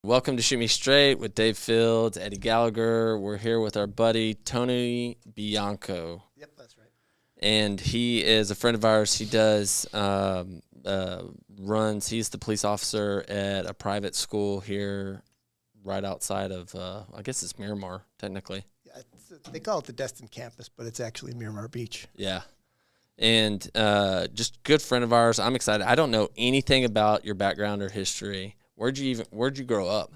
Welcome to Shoot Me Straight with Dave Fields, Eddie Gallagher. We're here with our buddy, Tony Bianco. Yep, that's right. And he is a friend of ours. He does, he's the police officer at a private school here right outside of, I guess it's Miramar, technically. Yeah, they call it the Destin campus, but it's actually Miramar Beach. Yeah. And just good friend of ours. I'm excited. I don't know anything about your background or history. Where'd you grow up?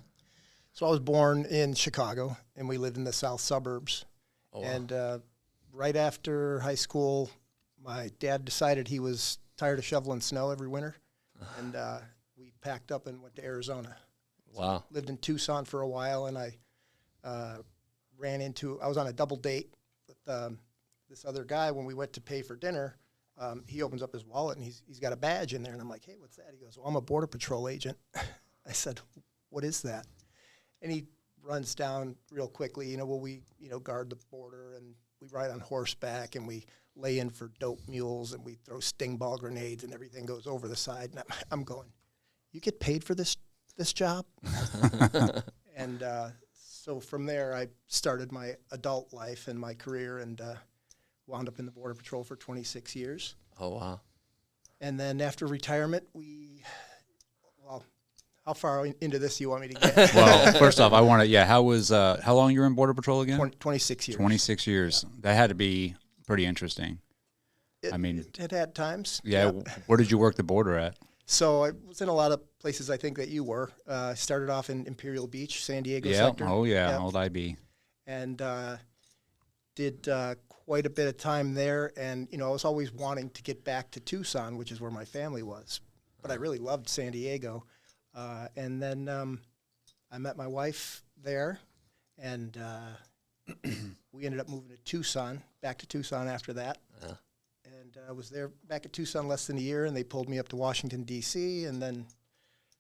So I was born in Chicago, and we lived in the south suburbs. Oh, wow. And right after high school, my dad decided he was tired of shoveling snow every winter, and we packed up and went to Arizona. Wow. Lived in Tucson for a while, and I was on a double date with this other guy. When we went to pay for dinner, he opens up his wallet, and he's got a badge in there, and I'm like, hey, what's that? He goes, well, I'm a Border Patrol agent. I said, what is that? And he runs down real quickly, we guard the border, and we ride on horseback, and we lay in for dope mules, and we throw sting ball grenades, and everything goes over the side. And I'm going, you get paid for this job? And so from there, I started my adult life and my career, and wound up in the Border Patrol for 26 years. Oh, wow. And then after retirement, how far into this do you want me to get? Well, first off, how long you were in Border Patrol again? 26 years. 26 years. Yeah. That had to be pretty interesting. It had times. Yeah. Where did you work the border at? So I was in a lot of places, I think, that you were. I started off in Imperial Beach, San Diego sector. Oh, yeah, old IB. And did quite a bit of time there. And, I was always wanting to get back to Tucson, which is where my family was. But I really loved San Diego. And then I met my wife there, and we ended up moving to back to Tucson after that. And I was there back at Tucson less than a year, and they pulled me up to Washington, D.C., and then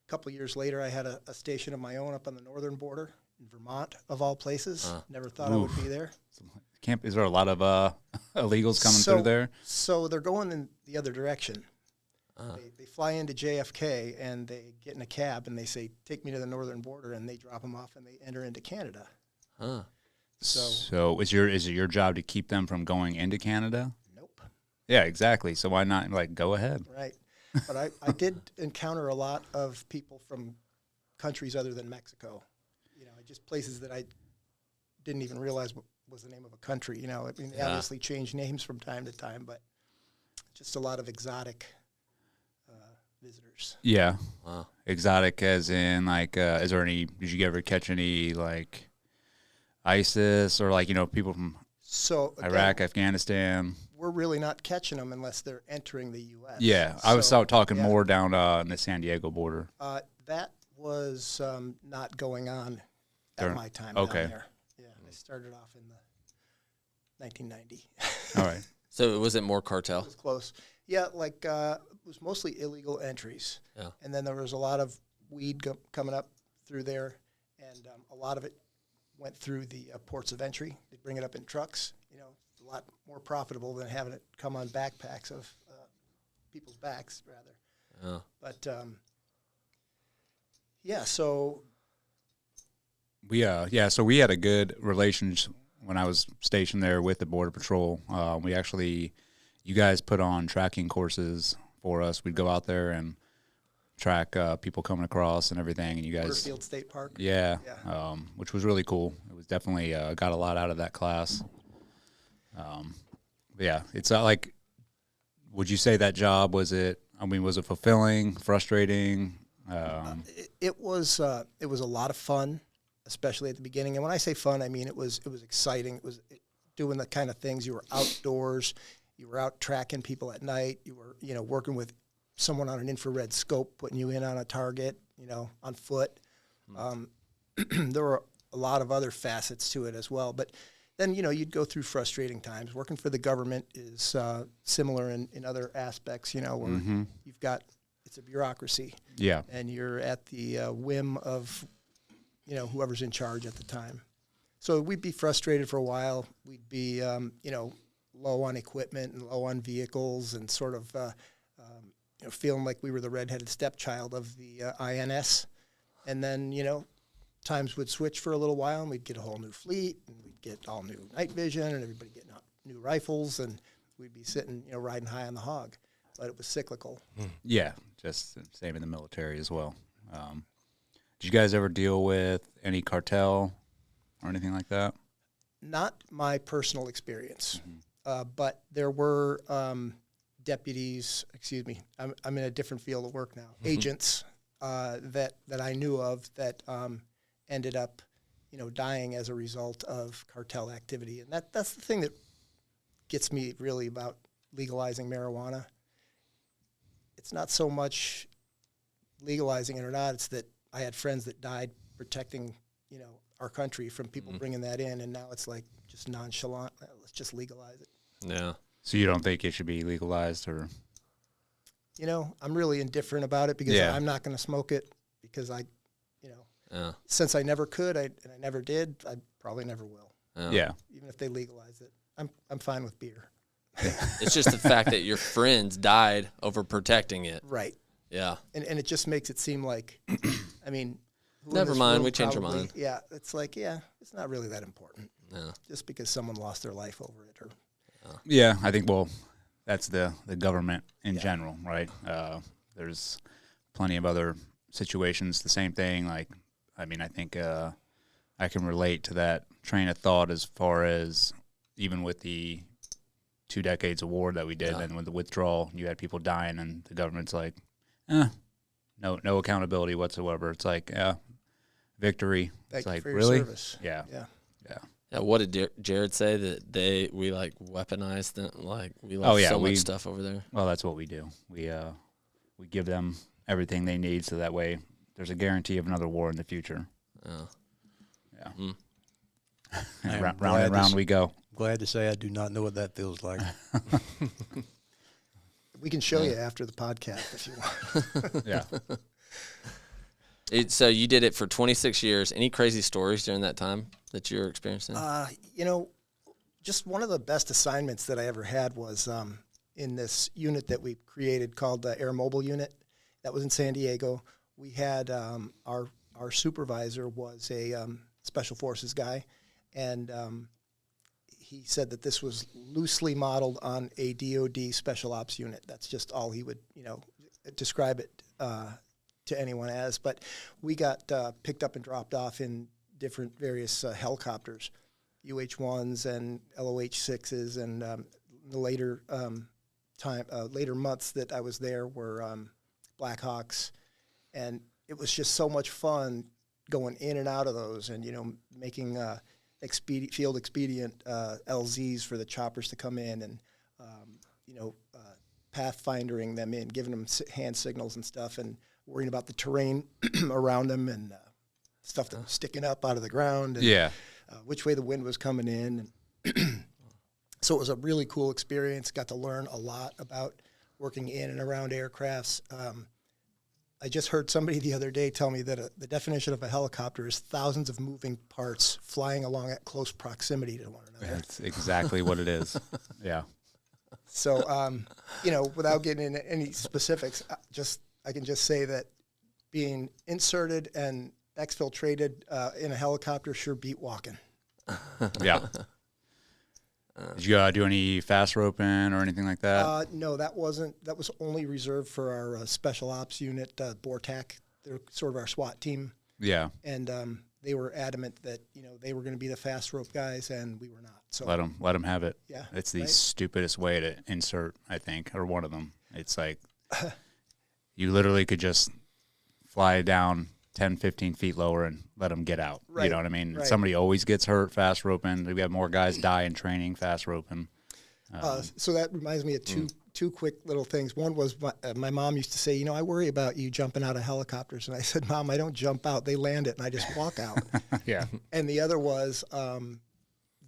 a couple of years later I had a station of my own up on the northern border in Vermont, of all places. Never thought I would be there. Is there a lot of illegals coming through there? So they're going in the other direction. They fly into JFK, and they get in a cab, and they say, take me to the northern border, and they drop them off, and they enter into Canada. So is it your job to keep them from going into Canada? Nope. Yeah, exactly. So why not, go ahead? Right. But I did encounter a lot of people from countries other than Mexico. Just places that I didn't even realize was the name of a country. They obviously change names from time to time, but just a lot of exotic visitors. Yeah. Wow. Exotic as in, is there any, did you ever catch any, ISIS or, people from Iraq, Afghanistan? We're really not catching them unless they're entering the U.S. Yeah. I was talking more down in the San Diego border. That was not going on at my time down there. Yeah, I started off in the 1990. All right. So was it more cartel? It was close. Yeah, it was mostly illegal entries. Yeah. And then there was a lot of weed coming up through there, and a lot of it went through the ports of entry. They bring it up in trucks. A lot more profitable than having it come on backpacks of people's backs, rather. Oh. But, so... So we had a good relationship when I was stationed there with the Border Patrol. You guys put on tracking courses for us. We'd go out there and track people coming across and everything. And you guys, Butterfield State Park. Yeah. Which was really cool. It was definitely got a lot out of that class. It's not would you say that job was it fulfilling, frustrating? It was a lot of fun, especially at the beginning. And when I say fun, I mean it was exciting. It was doing the kind of things. You were outdoors. You were out tracking people at night. You were, working with someone on an infrared scope, putting you in on a target, on foot. There were a lot of other facets to it as well. But then, you'd go through frustrating times. Working for the government is similar in other aspects, where you've got, it's a bureaucracy. Yeah. And you're at the whim of, whoever's in charge at the time. So we'd be frustrated for a while. We'd be, low on equipment and low on vehicles, and sort of feeling like we were the redheaded stepchild of the INS. And then, times would switch for a little while, and we'd get a whole new fleet, and we'd get all new night vision, and everybody getting new rifles, and we'd be sitting, riding high on the hog. But it was cyclical. Yeah, just the same in the military as well. Did you guys ever deal with any cartel or anything like that? Not my personal experience, but there were deputies. Excuse me, I'm in a different field of work now. Agents that I knew of that ended up, dying as a result of cartel activity, and that's the thing that gets me really about legalizing marijuana. It's not so much legalizing it or not; it's that I had friends that died protecting, our country from people bringing that in, and now it's like just nonchalant. Let's just legalize it. Yeah. So you don't think it should be legalized, or? I'm really indifferent about it because I'm not going to smoke it because since I never could, and I never did, I probably never will. Yeah. Even if they legalize it, I'm fine with beer. It's just the fact that your friends died over protecting it. Right. Yeah. And it just makes it seem like, I mean, Never mind, we changed our mind. Yeah, it's like, it's not really that important. Yeah. Just because someone lost their life over it. Yeah, I think, that's the government in general, right? There's plenty of other situations, the same thing. Like, I think I can relate to that train of thought as far as even with the 2 decades of war that we did and with the withdrawal, you had people dying and the government's like, no accountability whatsoever. It's like, victory. Thank it's you like, for your really? service. Yeah. Yeah, what did Jared say that we weaponized them? Like we left much stuff over there. Well, that's what we do. We give them everything they need, so that way there's a guarantee of another war in the future. Yeah. Round and round we go. Glad to say I do not know what that feels like. We can show you after the podcast if you want. Yeah. So you did it for 26 years. Any crazy stories during that time that you were experiencing? Just one of the best assignments that I ever had was in this unit that we created called the Air Mobile Unit. That was in San Diego. We had our supervisor was a Special Forces guy, and he said that this was loosely modeled on a DoD Special Ops unit. That's just all he would, describe it to anyone as. But we got picked up and dropped off in different various helicopters, UH-1s and LOH-6s, and the later later months that I was there were Blackhawks, and it was just so much fun going in and out of those, and making field expedient LZs for the choppers to come in, and pathfindering them in, giving them hand signals and stuff, and worrying about the terrain around them and stuff that was sticking up out of the ground, and which way the wind was coming in. And so it was a really cool experience. Got to learn a lot about working in and around aircrafts. I just heard somebody the other day tell me that the definition of a helicopter is thousands of moving parts flying along at close proximity to one another. That's exactly what it is. Yeah. So, without getting into any specifics, I can just say that being inserted and exfiltrated in a helicopter sure beat walking. Yeah. Did you do any fast roping or anything like that? No, that was only reserved for our special ops unit, BORTAC. They're sort of our SWAT team. Yeah. And they were adamant that they were going to be the fast rope guys, and we were not. So let them have it. Yeah, it's the stupidest way to insert, I think, or one of them. It's like you literally could just fly down 10, 15 feet lower and let them get out. Right. You know what I mean? Right. Somebody always gets hurt fast roping. We have more guys die in training fast roping. So that reminds me of two quick little things. One was my mom used to say, I worry about you jumping out of helicopters. And I said, Mom, I don't jump out. They land it, and I just walk out. Yeah. And the other was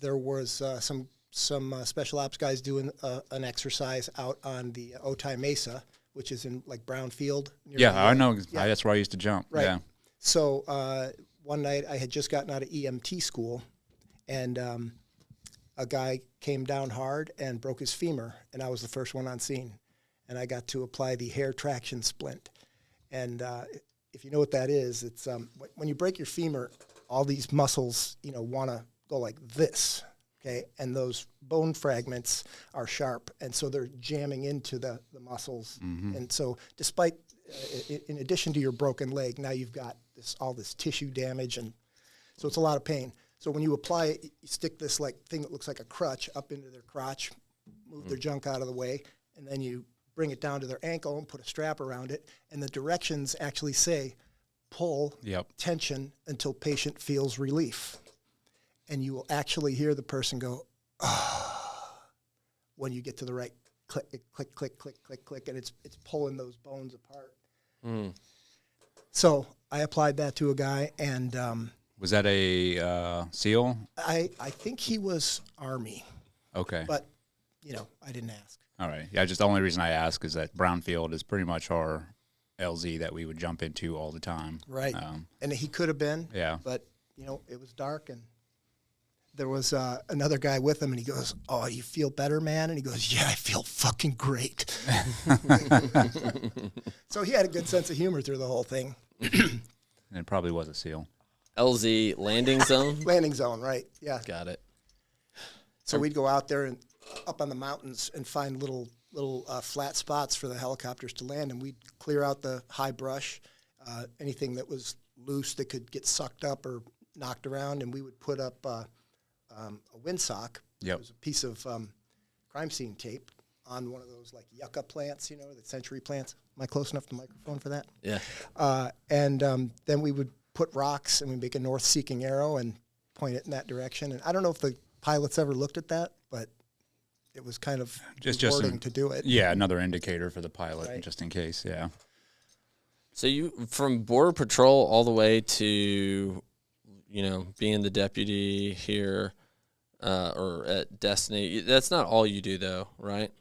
there was some special ops guys doing an exercise out on the Otay Mesa, which is in like Brown Field. Yeah, I know. Yeah. That's where I used to jump. Right. Yeah. So one night I had just gotten out of EMT school, and a guy came down hard and broke his femur, and I was the first one on scene. And I got to apply the hair traction splint. And if you know what that is, it's when you break your femur, all these muscles, want to go like this, okay? And those bone fragments are sharp, and so they're jamming into the muscles. And so despite, in addition to your broken leg, now you've got all this tissue damage, and so it's a lot of pain. So when you apply it, you stick this like thing that looks like a crutch up into their crotch, move their junk out of the way, and then you bring it down to their ankle and put a strap around it, and the directions actually say pull tension until patient feels relief. And you will actually hear the person go, ah, when you get to the right click, click, click, click, click, click, and it's pulling those bones apart. So I applied that to a guy, and was that a SEAL? I think he was Army. Okay. But, I didn't ask. All right. Yeah, just the only reason I ask is that Brownfield is pretty much our LZ that we would jump into all the time. Right. And he could have been. Yeah. But, it was dark, and there was another guy with him, and he goes, "Oh, you feel better, man?" And he goes, "Yeah, I feel fucking great." So he had a good sense of humor through the whole thing. And it probably was a SEAL. LZ landing zone? Landing zone, right. Yeah. Got it. So we'd go out there and up on the mountains and find little flat spots for the helicopters to land, and we'd clear out the high brush, anything that was loose that could get sucked up or knocked around, and we would put up a windsock. Yep. It was a piece of crime scene tape on one of those like yucca plants, the century plants. Am I close enough to the microphone for that? Yeah. And then we would put rocks, and we'd make a north-seeking arrow and point it in that direction. And I don't know if the pilots ever looked at that, but it was kind of rewarding to do it. Yeah, another indicator for the pilot, Right. just in case, yeah. So you, from Border Patrol all the way to, being the deputy here or at Destiny, that's not all you do, though, right?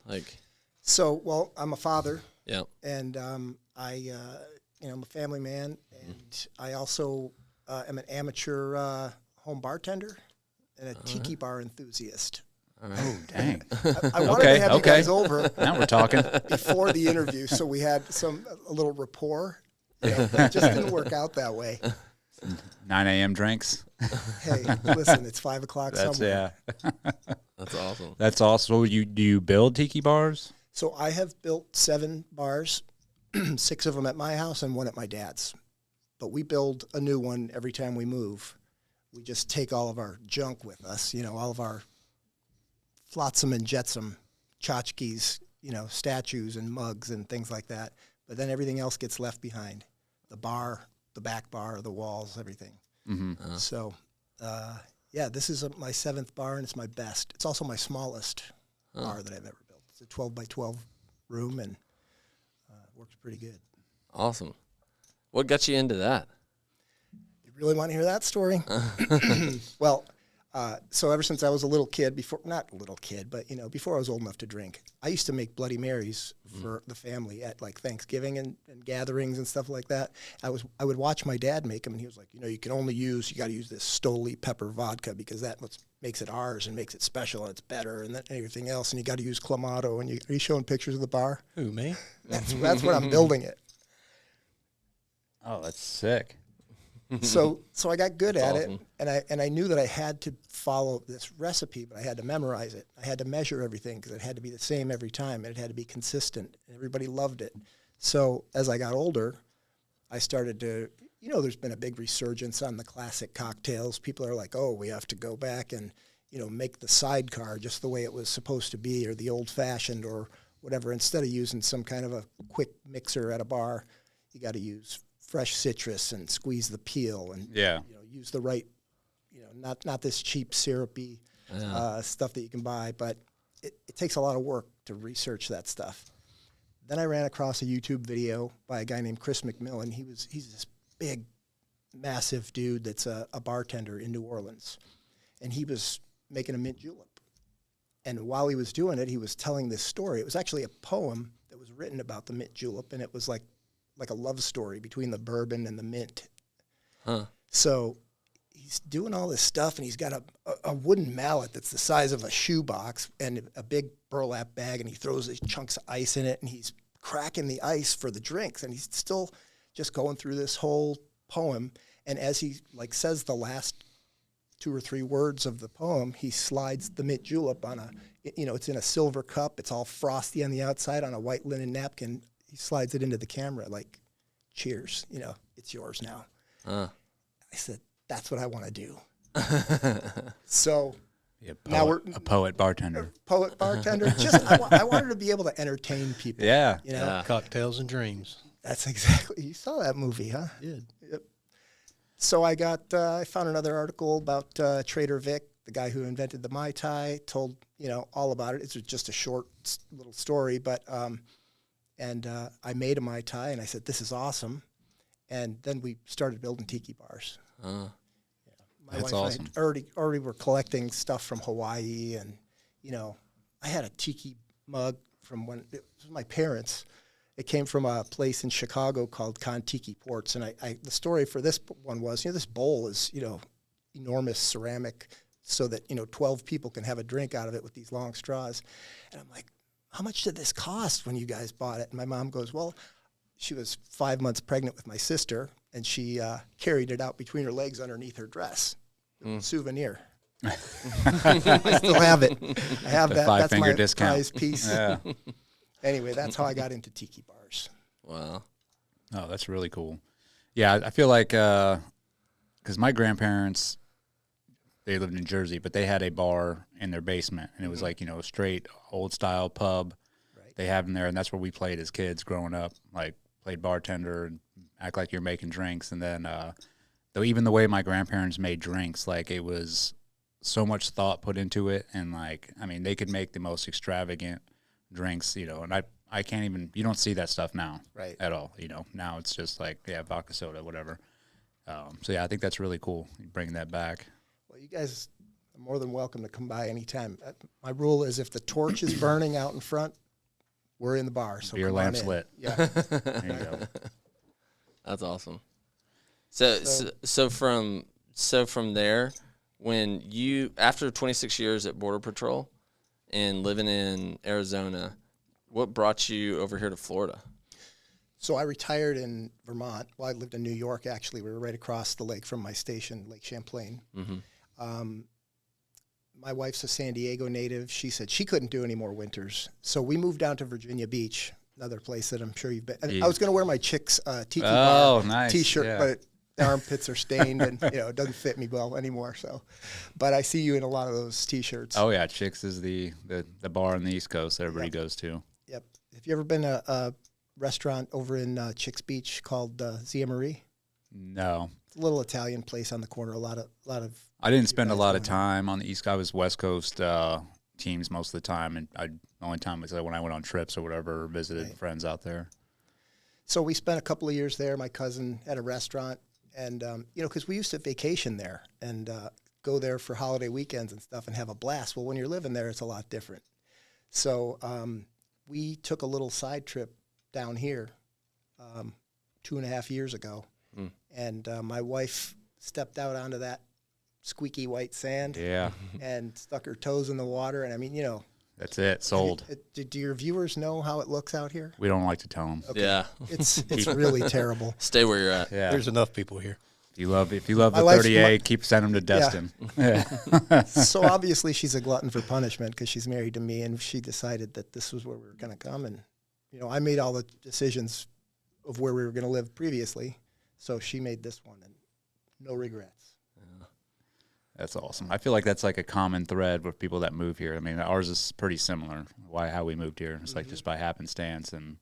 So, well, I'm a father. Yeah. And I'm a family man, and I also am an amateur home bartender and a tiki-bar enthusiast. Oh, dang. I wanted to have you guys over Now we're talking. before the interview, so we had a little rapport. It just didn't work out that way. 9 a.m. drinks. Hey, listen, it's 5 o'clock somewhere. Yeah. That's awesome. That's also, do you build tiki bars? So I have built 7 bars, 6 of them at my house and 1 at my dad's. But we build a new one every time we move. We just take all of our junk with us, all of our flotsam and jetsam, tchotchkes, statues and mugs and things like that. But then everything else gets left behind. The bar, the back bar, the walls, everything. Mm-hmm. So, this is my 7th bar, and it's my best. It's also my smallest bar that I've ever built. It's a 12 by 12 room, and it works pretty good. Awesome. What got you into that? You really want to hear that story? Well, so ever since I was a little kid, not a little kid, but, before I was old enough to drink, I used to make Bloody Marys for the family at, like, Thanksgiving and gatherings and stuff like that. I would watch my dad make them, and he was like, you got to use this Stoli pepper vodka because that's what makes it ours and makes it special, and it's better and everything else, and you got to use Clamato. And are you showing pictures of the bar? Who, me? That's what I'm building it. Oh, that's sick. So I got good at Awesome. it, and I knew that I had to follow this recipe, but I had to memorize it. I had to measure everything because it had to be the same every time, and it had to be consistent. And everybody loved it. So as I got older, I started to, there's been a big resurgence on the classic cocktails. People are like, oh, we have to go back and, make the sidecar just the way it was supposed to be, or the old-fashioned or whatever. Instead of using some kind of a quick mixer at a bar, you got to use fresh citrus and squeeze the peel and use the right, not this cheap syrupy stuff that you can buy, but it takes a lot of work to research that stuff. Then I ran across a YouTube video by a guy named Chris McMillan. He's this big, massive dude that's a bartender in New Orleans, and he was making a mint julep. And while he was doing it, he was telling this story. It was actually a poem that was written about the mint julep, and it was like a love story between the bourbon and the mint. Huh. So he's doing all this stuff, and he's got a wooden mallet that's the size of a shoebox and a big burlap bag, and he throws these chunks of ice in it, and he's cracking the ice for the drinks, and he's still just going through this whole poem. And as he like says the last 2 or 3 words of the poem, he slides the mint julep on it's in a silver cup. It's all frosty on the outside on a white linen napkin. He slides it into the camera like, cheers, it's yours now. I said, that's what I want to do. So Yeah, now we're a poet bartender. Poet bartender. Just I wanted to be able to entertain people. Yeah. Yeah. Cocktails and dreams. That's exactly. You saw that movie, huh? I did. Yep. So I found another article about Trader Vic, the guy who invented the Mai Tai, told, all about it. It's just a short little story, but, I made a Mai Tai and I said, this is awesome. And then we started building tiki bars. My That's wife awesome. and I already were collecting stuff from Hawaii, and I had a tiki mug from when it was my parents. It came from a place in Chicago called Kon-Tiki Ports, and the story for this one was, this bowl is enormous ceramic, so that 12 people can have a drink out of it with these long straws. And I'm like, how much did this cost when you guys bought it? And my mom goes, well, she was 5 months pregnant with my sister, and she carried it out between her legs underneath her dress. Souvenir. I still have it. I have The that. That's five-finger my discount. prize piece. Yeah. Anyway, that's how I got into tiki bars. Wow. Oh, that's really cool. Yeah, I feel like because my grandparents, they lived in Jersey, but they had a bar in their basement, and it was like a straight old style pub. Right. They have them there, and that's where we played as kids growing up. Like played bartender and act like you're making drinks, and then though even the way my grandparents made drinks, like it was so much thought put into it, and they could make the most extravagant drinks, and I can't even, you don't see that stuff now, Right. at all, now it's just like, vodka soda, whatever. So yeah, I think that's really cool, bringing that back. Well, you guys are more than welcome to come by anytime. My rule is if the torch is burning out in front, we're in the bar. So Beer come on lamp's in. lit. Yeah. There you go. That's awesome. So from there, when you after 26 years at Border Patrol and living in Arizona, what brought you over here to Florida? So I retired in Vermont. Well, I lived in New York, actually. We were right across the lake from my station, Lake Champlain. My wife's a San Diego native. She said she couldn't do any more winters. So we moved down to Virginia Beach, another place that I'm sure you've been. Yeah. I was going to wear my Chick's tiki-bar nice. T-shirt, Yeah. but the armpits are stained and, it doesn't fit me well anymore. So, but I see you in a lot of those T-shirts. Oh yeah, Chick's is the bar on the East Coast that everybody Yep. goes to. Yep. Have you ever been to a restaurant over in Chick's Beach called Zia Marie? No, It's a little Italian place on the corner. A lot of. I didn't spend a guys lot of going time on the East Coast. I was West Coast teams most of the time, and the only time was when I went on trips or whatever, or visited Right. friends out there. So we spent a couple of years there. My cousin had a restaurant, and because we used to vacation there and go there for holiday weekends and stuff and have a blast. Well, when you're living there, it's a lot different. So we took a little side trip down here 2.5 years ago, and my wife stepped out onto that squeaky white sand Yeah, and stuck her toes in the water. And I mean, that's it. Sold. Do your viewers know how it looks out here? We don't like to tell them. Okay. Yeah. It's really terrible. Stay where you're at. Yeah. There's enough people here. If you love My the wife's 38, keep sending them to Destin. Yeah. So obviously she's a glutton for punishment because she's married to me, and she decided that this was where we were going to come. And, I made all the decisions of where we were going to live previously. So she made this one, and no regrets. That's awesome. I feel like that's like a common thread with people that move here. I mean, ours is pretty similar. How we moved here. It's like just by happenstance. And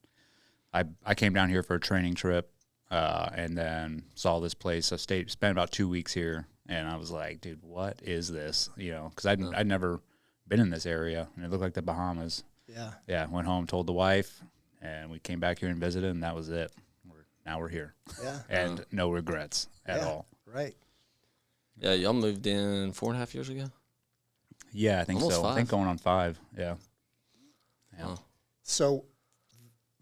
I came down here for a training trip, and then saw this place. I spent about 2 weeks here, and I was like, dude, what is this? Because I'd never been in this area, and it looked like the Bahamas. Yeah. Yeah, went home, told the wife, and we came back here and visited, and that was it. Now we're here. Yeah. And no regrets at Yeah. all. Right. Yeah, y'all moved in 4.5 years ago? Yeah, I think Almost so. 5. I think going on 5. Yeah. Yeah. Wow. So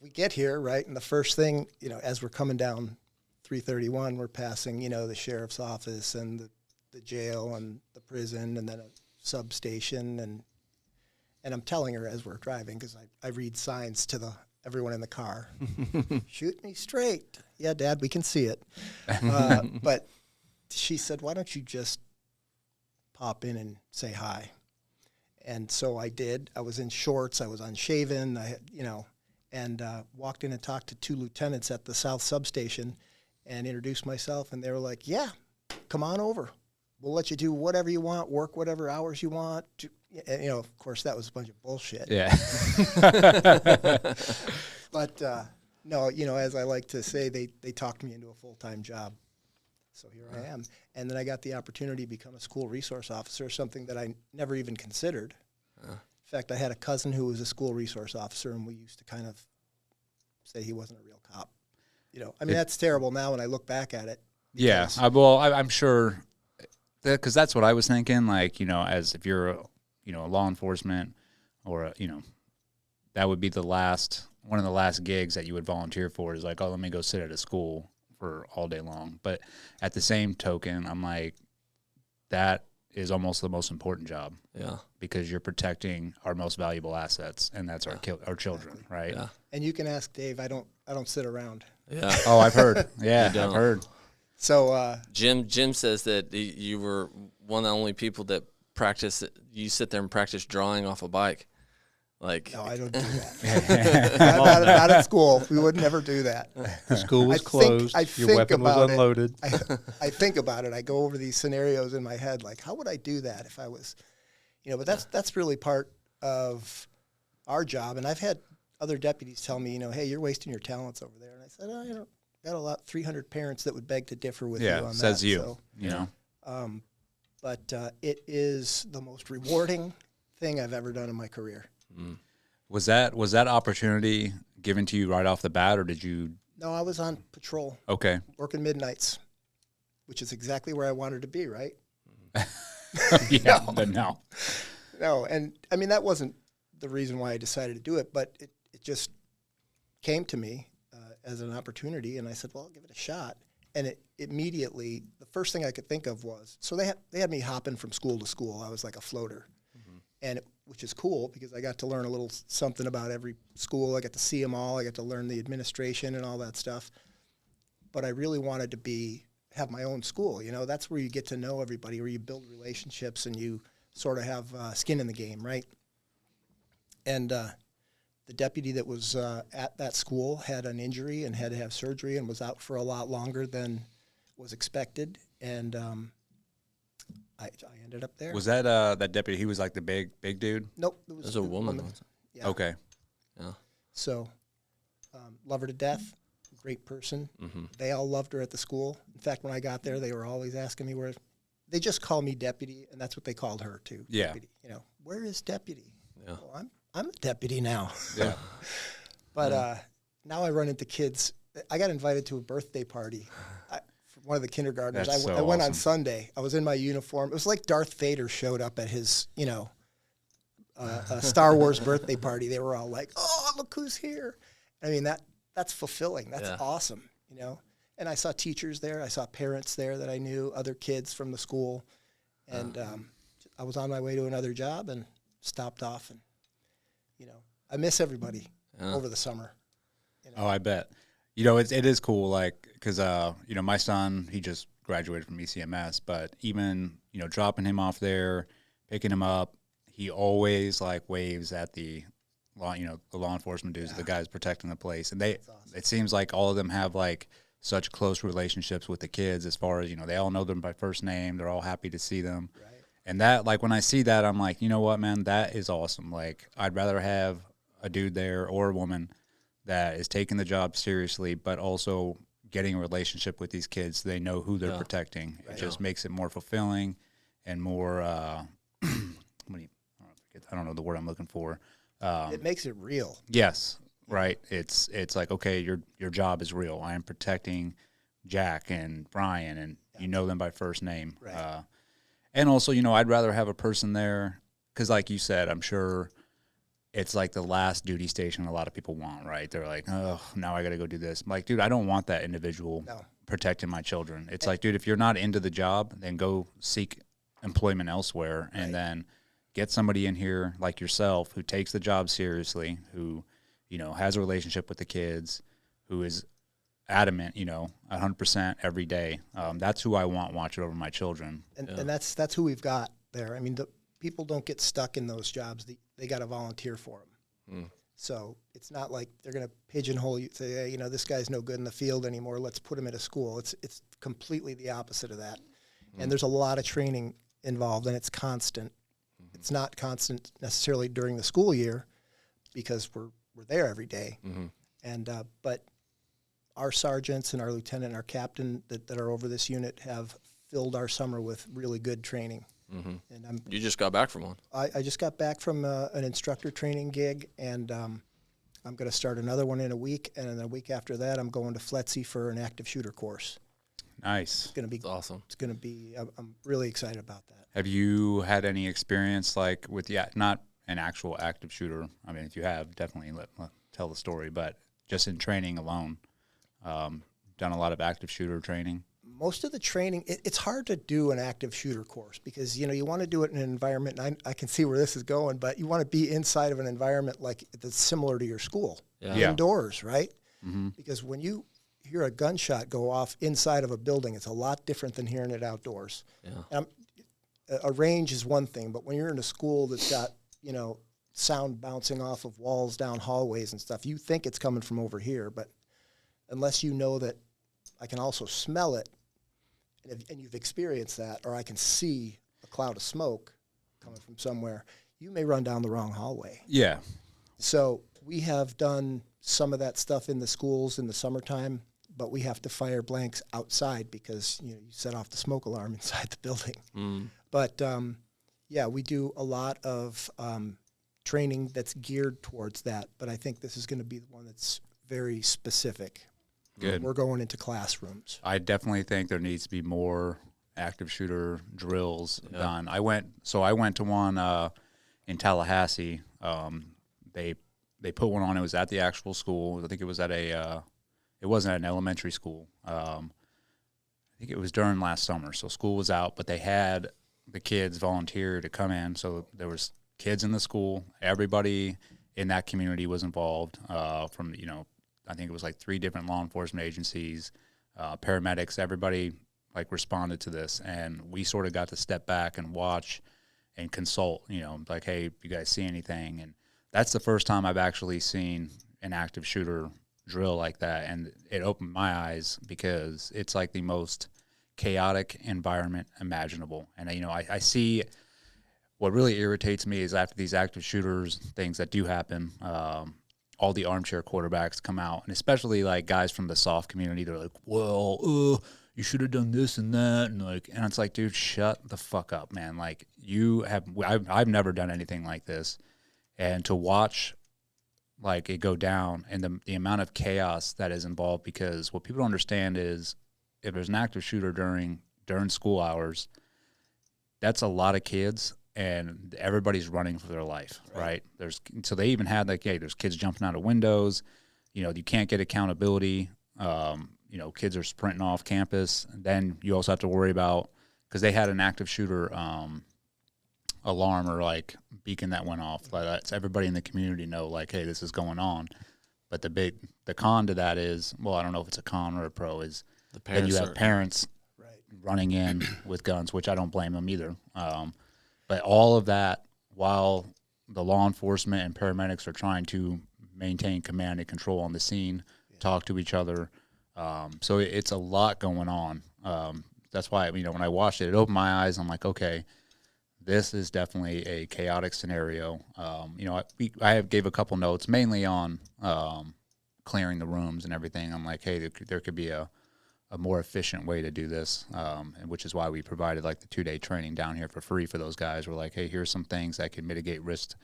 we get here, right? And the first thing, as we're coming down 331, we're passing, the sheriff's office and the jail and the prison and then a substation. And I'm telling her as we're driving, because I read signs to everyone in the car. Shoot me straight. Yeah, Dad, we can see it. But she said, why don't you just pop in and say hi? And so I did. I was in shorts. I was unshaven. And walked in and talked to 2 lieutenants at the South Substation and introduced myself. And they were like, yeah, come on over. We'll let you do whatever you want, work whatever hours you want. And, of course, that was a bunch of bullshit. Yeah. But, no, as I like to say, they talked me into a full-time job. So here I am. And then I got the opportunity to become a school resource officer, something that I never even considered. In fact, I had a cousin who was a school resource officer, and we used to kind of say he wasn't a real cop. That's terrible now when I look back at it. Yeah. I'm sure, because that's what I was thinking. Like, as if you're, a law enforcement or, that would be one of the last gigs that you would volunteer for is like, oh, let me go sit at a school for all day long. But at the same token, I'm like, that is almost the most important job. Yeah. Because you're protecting our most valuable assets, and that's our children, Exactly. right? Yeah. And you can ask Dave. I don't sit around. Yeah. Oh, I've heard. Yeah, You don't. I've heard. So Jim says that you were one of the only people that you sit there and practice drawing off a bike. Like, no, I don't do that. not at school. We would never do that. The school was I closed. think Your weapon was about it. unloaded. I think about it. I go over these scenarios in my head, like, how would I do that if I was, but that's really part of our job. And I've had other deputies tell me, hey, you're wasting your talents over there. And I said, I don't got 300 parents that would beg to differ with you on that. Says you, So, but it is the most rewarding thing I've ever done in my career. Was that opportunity given to you right off the bat, or did you? No, I was on patrol. Okay. Working midnights, which is exactly where I wanted to be, right? Yeah, but no. No, and I mean, that wasn't the reason why I decided to do it, but it just came to me as an opportunity, and I said, well, I'll give it a shot. And it immediately, the first thing I could think of was, so they had me hopping from school to school. I was like a floater, and which is cool because I got to learn a little something about every school. I got to see them all. I got to learn the administration and all that stuff. But I really wanted to have my own school. That's where you get to know everybody, where you build relationships and you sort of have skin in the game, right? And the deputy that was at that school had an injury and had to have surgery and was out for a lot longer than was expected. And I ended up there. Was that that deputy? He was like the big dude. Nope, it was a woman. Yeah. Okay. Yeah. So, love her to death. Great person. Mm-hmm. They all loved her at the school. In fact, when I got there, they were always asking me where. They just call me deputy, and that's what they called her too. Yeah. Deputy. Where is deputy? Yeah. Well, I'm a deputy now. Yeah. But now I run into kids. I got invited to a birthday party. From one of the kindergartners. That's so I went on awesome. Sunday. I was in my uniform. It was like Darth Vader showed up at his, a Star Wars birthday party. They were all like, "Oh, look who's here!" I mean, that's fulfilling. That's awesome, And I saw teachers there. I saw parents there that I knew, other kids from the school, and I was on my way to another job and stopped off, and I miss everybody over the summer. Oh, I bet. It is cool, like, because, my son, he just graduated from ECMS, but even, dropping him off there, picking him up, he always, like, waves at the law enforcement dudes, the guys protecting the place. And Awesome. it seems like all of them have, like, such close relationships with the kids as far as, they all know them by first name. They're all happy to see them. Right. And that, like, when I see that, I'm like, you know what, man, that is awesome. Like, I'd rather have a dude there or a woman that is taking the job seriously, but also getting a relationship with these kids so they know who they're protecting. Right. It just makes it more fulfilling and more, I don't know the word I'm looking for. It makes it real. Yes, right. It's like, okay, your job is real. I am protecting Jack and Brian, and you know them by first name. Right. And also, I'd rather have a person there because, like you said, I'm sure it's like the last duty station a lot of people want, right? They're like, oh, now I got to go do this. I'm like, dude, I don't want that individual protecting my children. It's like, dude, if you're not into the job, then go seek employment elsewhere and then get somebody in here like yourself who takes the job seriously, who, has a relationship with the kids, who is adamant, 100% every day. That's who I want watching over my children. And that's who we've got there. I mean, the people don't get stuck in those jobs. They got to volunteer for them. So it's not like they're going to pigeonhole you, say, hey, this guy's no good in the field anymore. Let's put him at a school. It's completely the opposite of that. And there's a lot of training involved, and it's constant. It's not constant necessarily during the school year because we're there every day. And but our sergeants and our lieutenant and our captain that are over this unit have filled our summer with really good training. And you just got back from one. I just got back from an instructor training gig, and I'm going to start another one in a week, and then a week after that, I'm going to FLETC for an active shooter course. Nice. It's going to be awesome. It's going to be. I'm really excited about that. Have you had any experience like with not an actual active shooter? I mean, if you have, definitely let tell the story. But just in training alone, done a lot of active shooter training. Most of the training, it's hard to do an active shooter course because, you want to do it in an environment, and I can see where this is going, but you want to be inside of an environment like that's similar to your school, indoors, right? Because when you hear a gunshot go off inside of a building, it's a lot different than hearing it outdoors. And a range is one thing, but when you're in a school that's got, sound bouncing off of walls down hallways and stuff, you think it's coming from over here, but unless you know that I can also smell it, and you've experienced that, or I can see a cloud of smoke coming from somewhere, you may run down the wrong hallway. Yeah. So we have done some of that stuff in the schools in the summertime, but we have to fire blanks outside because, you set off the smoke alarm inside the building. But, we do a lot of training that's geared towards that, but I think this is going to be the one that's very specific. Good. We're going into classrooms. I definitely think there needs to be more active shooter drills done. I went to one in Tallahassee. They put one on. It was at the actual school. I think it was at it wasn't at an elementary school. I think it was during last summer. So school was out, but they had the kids volunteer to come in. So there was kids in the school. Everybody in that community was involved from, I think it was like 3 different law enforcement agencies, paramedics, everybody responded to this. And we sort of got to step back and watch and consult, like, hey, you guys see anything? And that's the first time I've actually seen an active shooter drill like that. And it opened my eyes because it's like the most chaotic environment imaginable. And, I see what really irritates me is after these active shooters, things that do happen, all the armchair quarterbacks come out, and especially guys from the soft community. They're like, well, you should have done this and that. And it's like, dude, shut the fuck up, man. I've never done anything like this. And to watch it go down and the amount of chaos that is involved, because what people don't understand is if there's an active shooter during school hours, that's a lot of kids. And everybody's running for their life, right? So they even had there's kids jumping out of windows. You can't get accountability. Kids are sprinting off campus. And then you also have to worry about, because they had an active shooter alarm or beacon that went off. That's everybody in the community know hey, this is going on. But the con to that is, well, I don't know if it's a con or a pro, is then you have parents running in with guns, which I don't blame them either. But all of that while the law enforcement and paramedics are trying to maintain command and control on the scene, talk to each other. So it's a lot going on. That's why, when I watched it opened my eyes. I'm like, okay, this is definitely a chaotic scenario. I gave a couple notes, mainly on clearing the rooms and everything. I'm like, hey, there could be a more efficient way to do this, and which is why we provided the 2-day training down here for free for those guys. We're like, hey, here's some things that can mitigate risk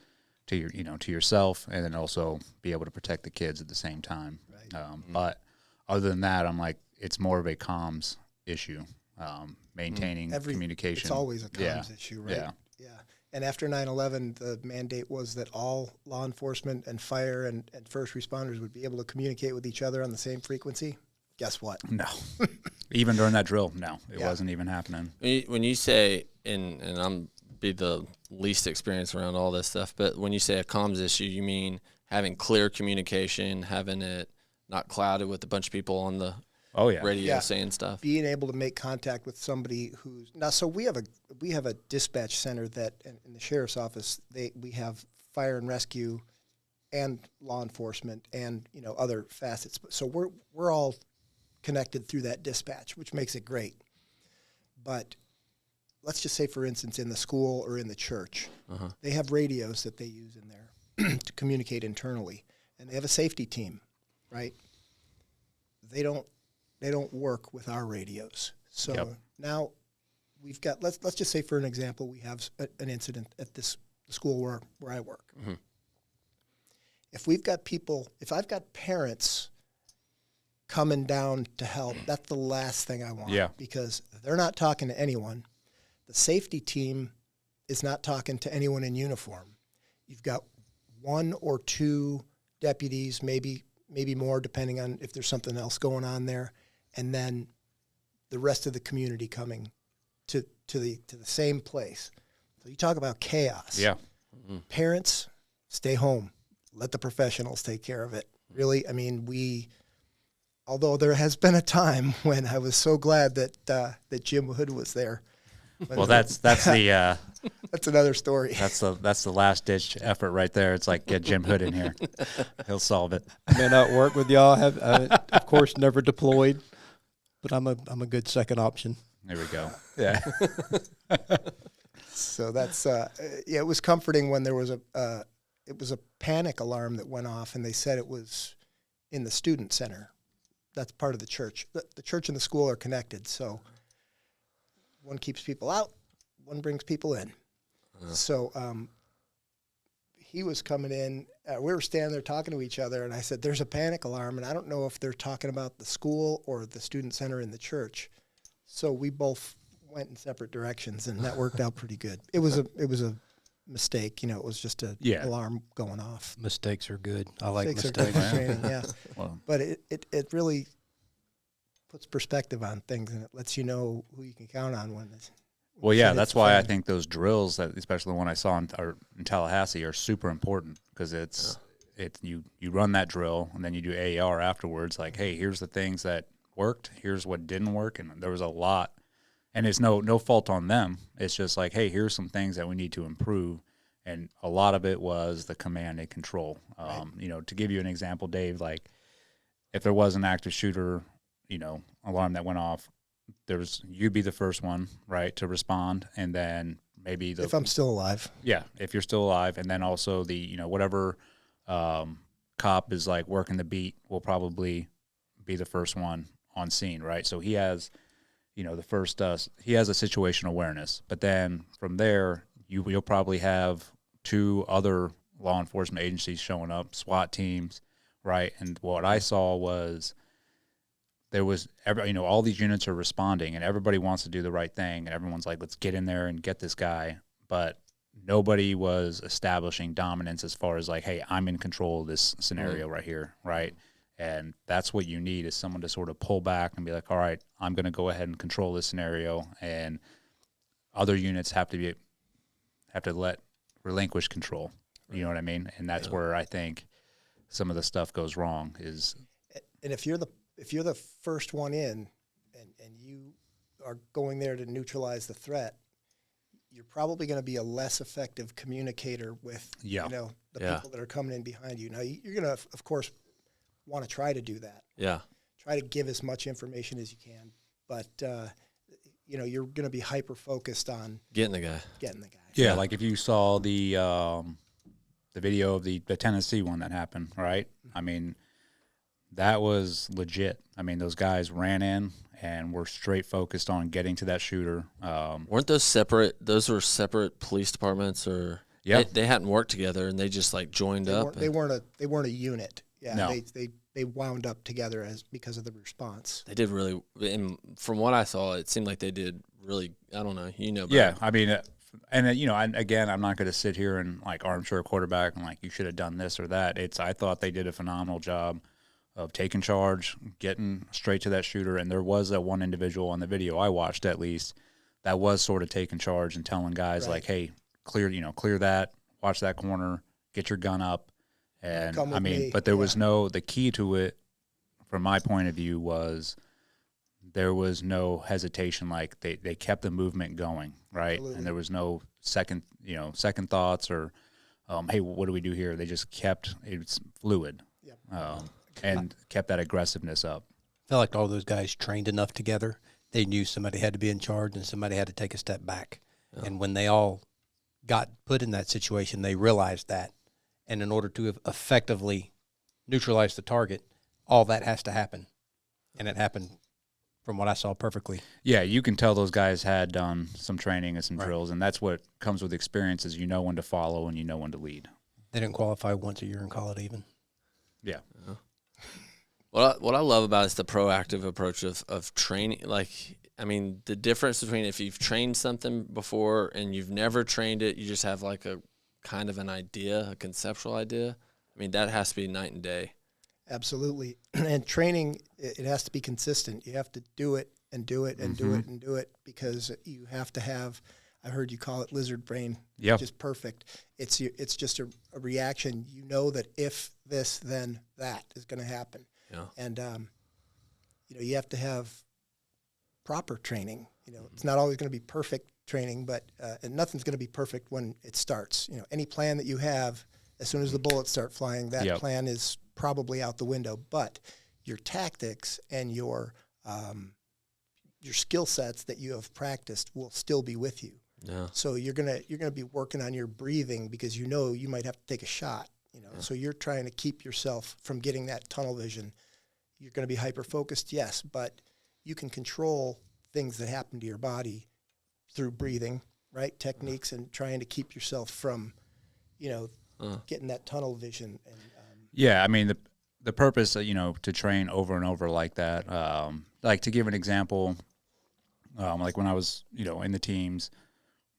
to your, to yourself, and then also be able to protect the kids at the same time. Right. But other than that, I'm like, it's more of a comms issue, maintaining communication. It's always a comms issue, right? Yeah. And after 9/11, the mandate was that all law enforcement and fire and first responders would be able to communicate with each other on the same frequency. Guess what? No. Even during that drill, no, it wasn't even happening. When you say, and I'm be the least experienced around all this stuff. But when you say a comms issue, you mean having clear communication, having it not clouded with a bunch of people on the radio saying stuff. Being able to make contact with somebody who's now. So we have a dispatch center that in the sheriff's office we have fire and rescue, and law enforcement, and other facets. So we're all connected through that dispatch, which makes it great. But let's just say, for instance, in the school or in the church, they have radios that they use in there to communicate internally, and they have a safety team, right? They don't work with our radios. So now we've got, let's just say, for an example, we have an incident at the school where I work. Mm-hmm. If I've got parents coming down to help, that's the last thing I want. Yeah. Because they're not talking to anyone. The safety team is not talking to anyone in uniform. You've got one or two deputies, maybe more, depending on if there's something else going on there, and then the rest of the community coming to the same place. So you talk about chaos. Yeah. Mm-hmm. Parents, stay home. Let the professionals take care of it. Really, I mean, although there has been a time when I was so glad that Jim Hood was there. Well, that's the that's another story. That's the last ditch effort right there. It's like, get Jim Hood in here; he'll solve it. May not work with y'all. Have of course never deployed, but I'm a good second option. There we go. Yeah. So that's it was comforting when there was a panic alarm that went off, and they said it was in the student center. That's part of the church. The church and the school are connected, so one keeps people out, one brings people in. So he was coming in. We were standing there talking to each other, and I said, there's a panic alarm, and I don't know if they're talking about the school or the student center in the church. So we both went in separate directions, and that worked out pretty good. It was a mistake. It was just an alarm going off. Mistakes are good. I like mistakes. Are good for training, yeah. Well, but it really puts perspective on things, and it lets you know who you can count on when it's. Well, yeah, that's why I think those drills, that especially the one I saw in Tallahassee, are super important, because you run that drill and then you do AAR afterwards. Like, hey, here's the things that worked, here's what didn't work, and there was a lot. And it's no fault on them. It's just like, hey, here's some things that we need to improve. And a lot of it was the command and control. Right. To give you an example, Dave, like if there was an active shooter, alarm that went off, you'd be the first one, right, to respond. And then maybe if I'm still alive. Yeah, if you're still alive. And then also whatever cop is like working the beat will probably be the first one on scene, right? So he has he has a situational awareness, but then from there, you'll probably have two other law enforcement agencies showing up, SWAT teams, right? And what I saw was there was all these units are responding, and everybody wants to do the right thing, and everyone's like, let's get in there and get this guy, but nobody was establishing dominance as far as like, hey, I'm in control of this scenario right here, right? And that's what you need, is someone to sort of pull back and be like, all right, I'm going to go ahead and control this scenario. And other units have to relinquish control. You know what I mean? And that's where I think some of the stuff goes wrong is. And if you're the first one in and you are going there to neutralize the threat, you're probably going to be a less effective communicator with, the people that are coming in behind you. Now, you're going to, of course, want to try to do that. Yeah. Try to give as much information as you can, but you're going to be hyper focused on getting the guy. Yeah, like if you saw the video of the Tennessee one that happened, right? I mean, that was legit. I mean, those guys ran in and were straight focused on getting to that shooter. Weren't those separate? Those were separate police departments, or they hadn't worked together and they just like joined up. They weren't a unit. Yeah, no. They wound up together because of the response. They did really, and from what I saw, it seemed like they did really. I don't know, better. Yeah, I mean, again, I'm not going to sit here and like armchair quarterback and like you should have done this or that. I thought they did a phenomenal job of taking charge, getting straight to that shooter, and there was that one individual on the video I watched at least that was sort of taking charge and telling guys like, hey, clear that, watch that corner, get your gun up. And Come with me. but there was the key to it from my point of view was there was no hesitation. Like they kept the movement going, right? Absolutely. And there was no second thoughts or, hey, what do we do here? They just kept it's fluid, and kept that aggressiveness up. I felt like all those guys trained enough together. They knew somebody had to be in charge and somebody had to take a step back. Yeah. And when they all got put in that situation, they realized that. And in order to effectively neutralize the target, all that has to happen. And it happened, from what I saw, perfectly. Yeah, you can tell those guys had done some training and some drills, and that's what comes with experience is you know when to follow and you know when to lead. They didn't qualify once a year and call it even. Yeah. What I love about it is the proactive approach of training. Like, I mean, the difference between if you've trained something before and you've never trained it, you just have like a kind of an idea, a conceptual idea. I mean, that has to be night and day. Absolutely. And training, it has to be consistent. You have to do it and do it and do it and do it because you have to have, I heard you call it lizard brain, which is perfect. It's just a reaction. You know that if this, then that is going to happen. Yeah. And, you have to have proper training. It's not always going to be perfect training, but and nothing's going to be perfect when it starts. Any plan that you have, as soon as the bullets start flying, that plan is probably out the window. But your tactics and your skill sets that you have practiced will still be with you. Yeah. So you're gonna be working on your breathing because you might have to take a shot. So you're trying to keep yourself from getting that tunnel vision. You're going to be hyper-focused, yes, but you can control things that happen to your body through breathing, right? Techniques and trying to keep yourself from, getting that tunnel vision. And yeah, I mean, the purpose, to train over and over like that, like to give an example, like when I was, in the teams,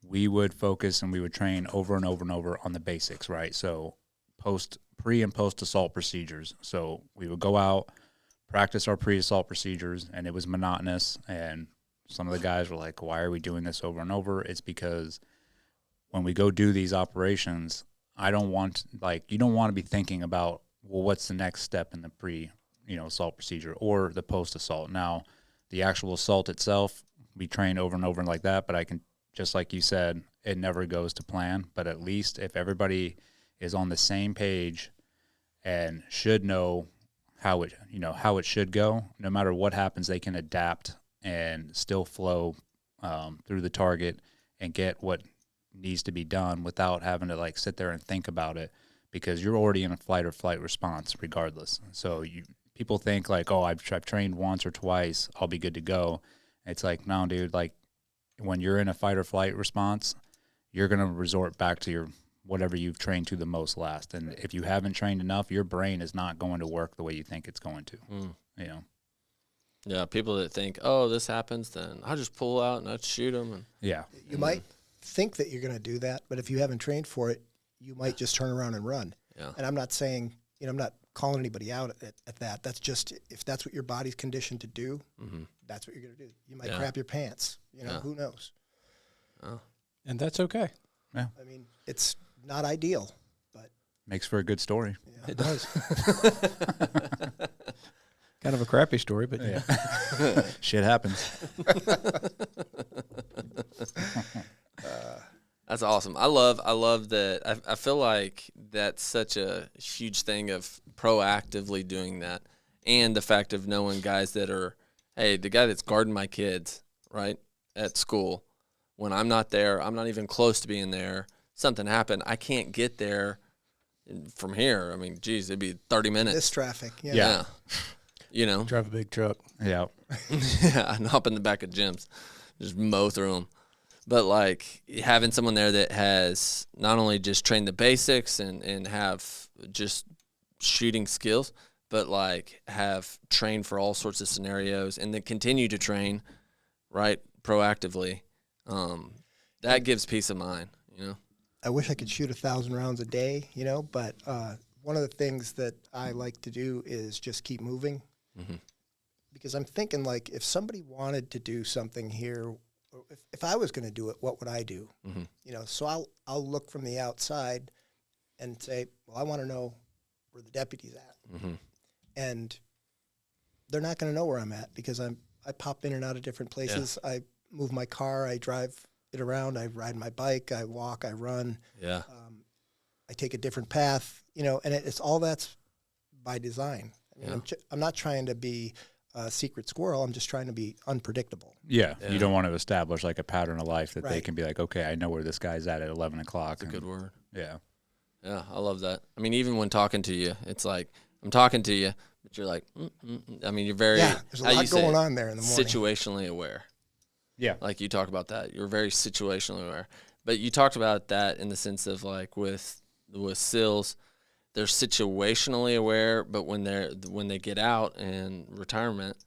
we would focus and we would train over and over and over on the basics, right? So pre and post assault procedures. So we would go out, practice our pre-assault procedures, and it was monotonous. And some of the guys were like, why are we doing this over and over? It's because when we go do these operations, you don't want to be thinking about, well, what's the next step in the assault procedure or the post-assault. Now, the actual assault itself, we train over and over like that, but I can, just like you said, it never goes to plan. But at least if everybody is on the same page and should know how it should go, no matter what happens, they can adapt and still flow through the target and get what needs to be done without having to sit there and think about it, because you're already in a fight or flight response regardless. So people think I've trained once or twice, I'll be good to go. It's like, no, dude, when you're in a fight or flight response, you're going to resort back to whatever you've trained to the most last. And if you haven't trained enough, your brain is not going to work the way you think it's going to, Yeah, people that think, oh, this happens, then I'll just pull out and I'll shoot them. And you might think that you're going to do that, but if you haven't trained for it, you might just turn around and run. Yeah. And I'm not saying, I'm not calling anybody out at that. That's just, if that's what your body's conditioned to do, that's what you're going to do. You might crap your pants, who knows? Oh. And that's okay. Yeah. I mean, it's not ideal, but makes for a good story. Yeah. It does. Kind of a crappy story, but yeah. Shit happens. That's awesome. I love that. I feel like that's such a huge thing of proactively doing that, and the fact of knowing guys that are, hey, the guy that's guarding my kids, right, at school, when I'm not there, I'm not even close to being there, something happened, I can't get there from here. I mean, geez, it'd be 30 minutes. This traffic, yeah. Drive a big truck. Yeah. Yeah, and hop in the back of gyms, just mow through them. But, having someone there that has not only just trained the basics and have just shooting skills, but, have trained for all sorts of scenarios and then continue to train, right, proactively, that gives peace of mind, I wish I could shoot 1,000 rounds a day, but one of the things that I like to do is just keep moving. Mm-hmm. Because I'm thinking, if somebody wanted to do something here, if I was going to do it, what would I do? Mm-hmm. You know, so I'll look from the outside and say, well, I want to know where the deputy's at. Mm-hmm. And they're not going to know where I'm at because I pop in and out of different places. I move my car, I drive it around, I ride my bike, I walk, I run. Yeah. I take a different path, you know, and it's all that's by design. I mean, I'm not trying to be a secret squirrel. I'm just trying to be unpredictable. Yeah. You don't want to establish like a pattern of life that they Right. can be like, okay, I know where this guy's at 11 o'clock. That's a good word. Yeah. Yeah, I love that. I mean, even when talking to you, it's like I'm talking to you, but you're like, I mean, you're very There's a how you lot say going it, on there in the morning. situationally aware. Yeah. Like you talk about that. You're very situationally aware. But you talked about that in the sense of like with SILs, they're situationally aware, but when they get out in retirement,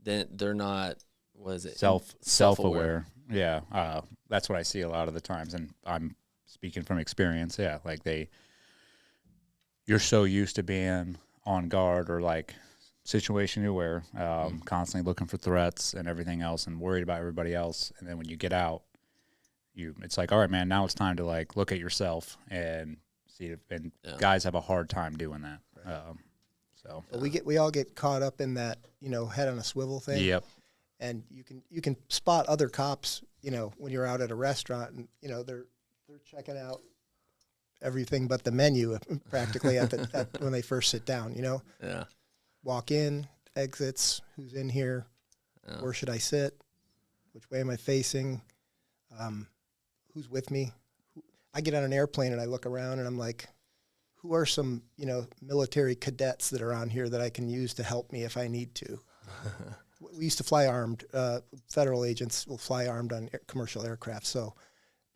then they're not. What is it? Self-aware. Yeah. That's what I see a lot of the times, and I'm speaking from experience. Yeah, like you're so used to being on guard or like situationally aware, constantly looking for threats and everything else, and worried about everybody else. And then when you get out, it's like, all right, man, now it's time to like look at yourself and see if, and guys have a hard time doing that. Right. So we all get caught up in that, you know, head on a swivel thing. Yep. And you can spot other cops, you know, when you're out at a restaurant and, you know, they're checking out everything but the menu practically when they first sit down, you know. Yeah. Walk in, exits, who's in here, where should I sit, which way am I facing, who's with me. I get on an airplane and I look around and I'm like, who are some, you know, military cadets that are on here that I can use to help me if I need to. We used to fly armed. Federal agents will fly armed on commercial aircraft, so